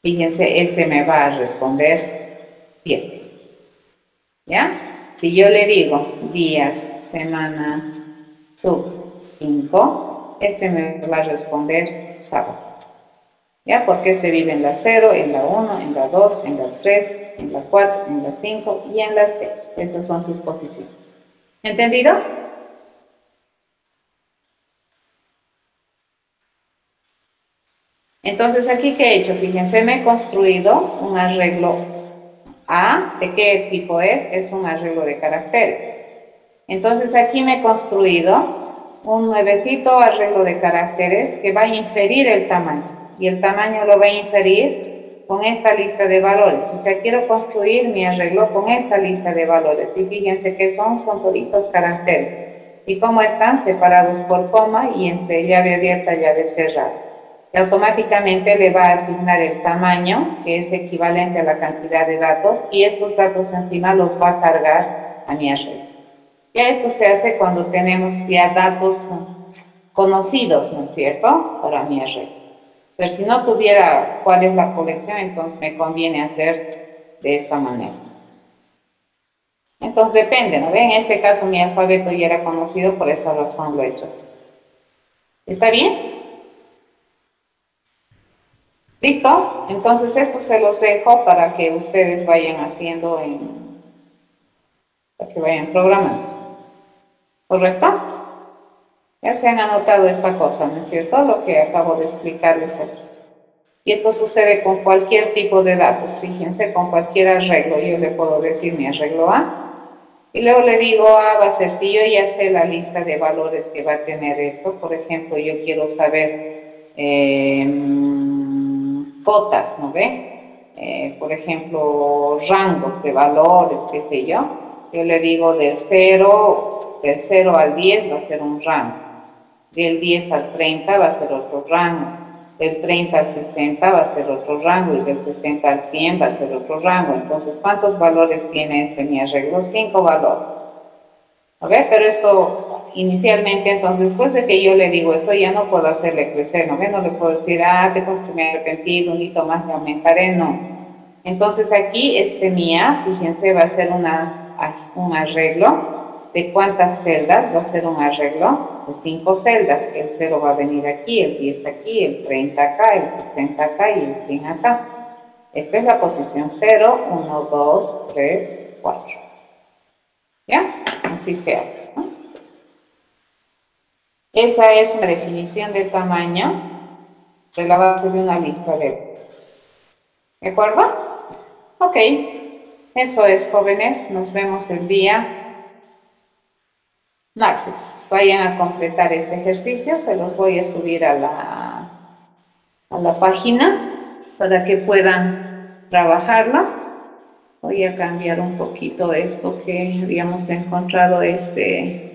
fíjense, este me va a responder 7. ¿Ya? Si yo le digo días, semana, sub 5, este me va a responder sábado. ¿Ya? Porque este vive en la 0, en la 1, en la 2, en la 3, en la 4, en la 5 y en la 6. Esas son sus posiciones. ¿Entendido? Entonces, ¿aquí qué he hecho? Fíjense, me he construido un arreglo A. ¿De qué tipo es? Es un arreglo de caracteres. Entonces, aquí me he construido un nuevecito arreglo de caracteres que va a inferir el tamaño. Y el tamaño lo va a inferir con esta lista de valores. O sea, quiero construir mi arreglo con esta lista de valores. Y fíjense que son toditos caracteres. ¿Y cómo están? Separados por coma y entre llave abierta y llave cerrada. Y automáticamente le va a asignar el tamaño, que es equivalente a la cantidad de datos, y estos datos encima los va a cargar a mi arreglo. Ya esto se hace cuando tenemos ya datos conocidos, ¿no es cierto?, para mi arreglo. Pero si no tuviera cuál es la colección, entonces me conviene hacer de esta manera. Entonces depende, ¿no ven? En este caso mi alfabeto ya era conocido, por esa razón lo he hecho así. ¿Está bien? ¿Listo? Entonces esto se los dejo para que ustedes vayan haciendo, para que vayan programando. ¿Correcto? Ya se han anotado esta cosa, ¿no es cierto? Lo que acabo de explicarles aquí. Y esto sucede con cualquier tipo de datos, fíjense, con cualquier arreglo. Yo le puedo decir mi arreglo A, y luego le digo A va a ser, si yo ya sé la lista de valores que va a tener esto, por ejemplo, yo quiero saber cotas, ¿no ve? Por ejemplo, rangos de valores, qué sé yo. Yo le digo del 0 al 10 va a ser un rango. Del 10 al 30 va a ser otro rango. Del 30 al 60 va a ser otro rango. Y del 60 al 100 va a ser otro rango. Entonces, ¿cuántos valores tiene este mi arreglo? 5 valores. ¿A ver? Pero esto inicialmente, entonces, después de que yo le digo esto, ya no puedo hacerle crecer, ¿no ve? No le puedo decir, te que me he arrepentido, un hito más le aumentaré, no. Entonces aquí, mi A, fíjense, va a ser un arreglo. ¿De cuántas celdas? Va a ser un arreglo de 5 celdas. El 0 va a venir aquí, el 10 aquí, el 30 acá, el 60 acá y el 100 acá. Esta es la posición 0, 1, 2, 3, 4. ¿Ya? Así se hace, ¿no? Esa es una definición de tamaño de la base de una lista ¿de acuerdo? Ok, eso es, jóvenes. Nos vemos el día martes. Vayan a completar este ejercicio, se los voy a subir a la página para que puedan trabajarlo. Voy a cambiar un poquito esto que habíamos encontrado este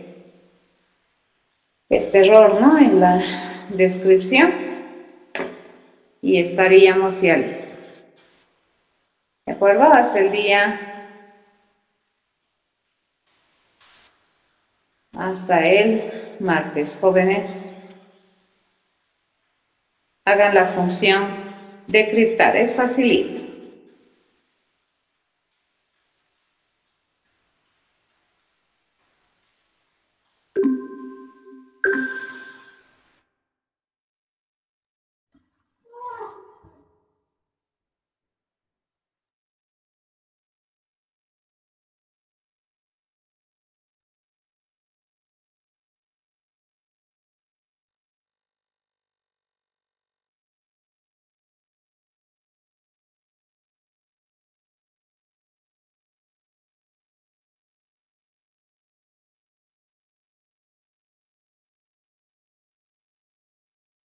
error, ¿no? En la descripción, y estaríamos ya listos. ¿De acuerdo? Hasta el martes, jóvenes. Hagan la función de criptar, es facilito.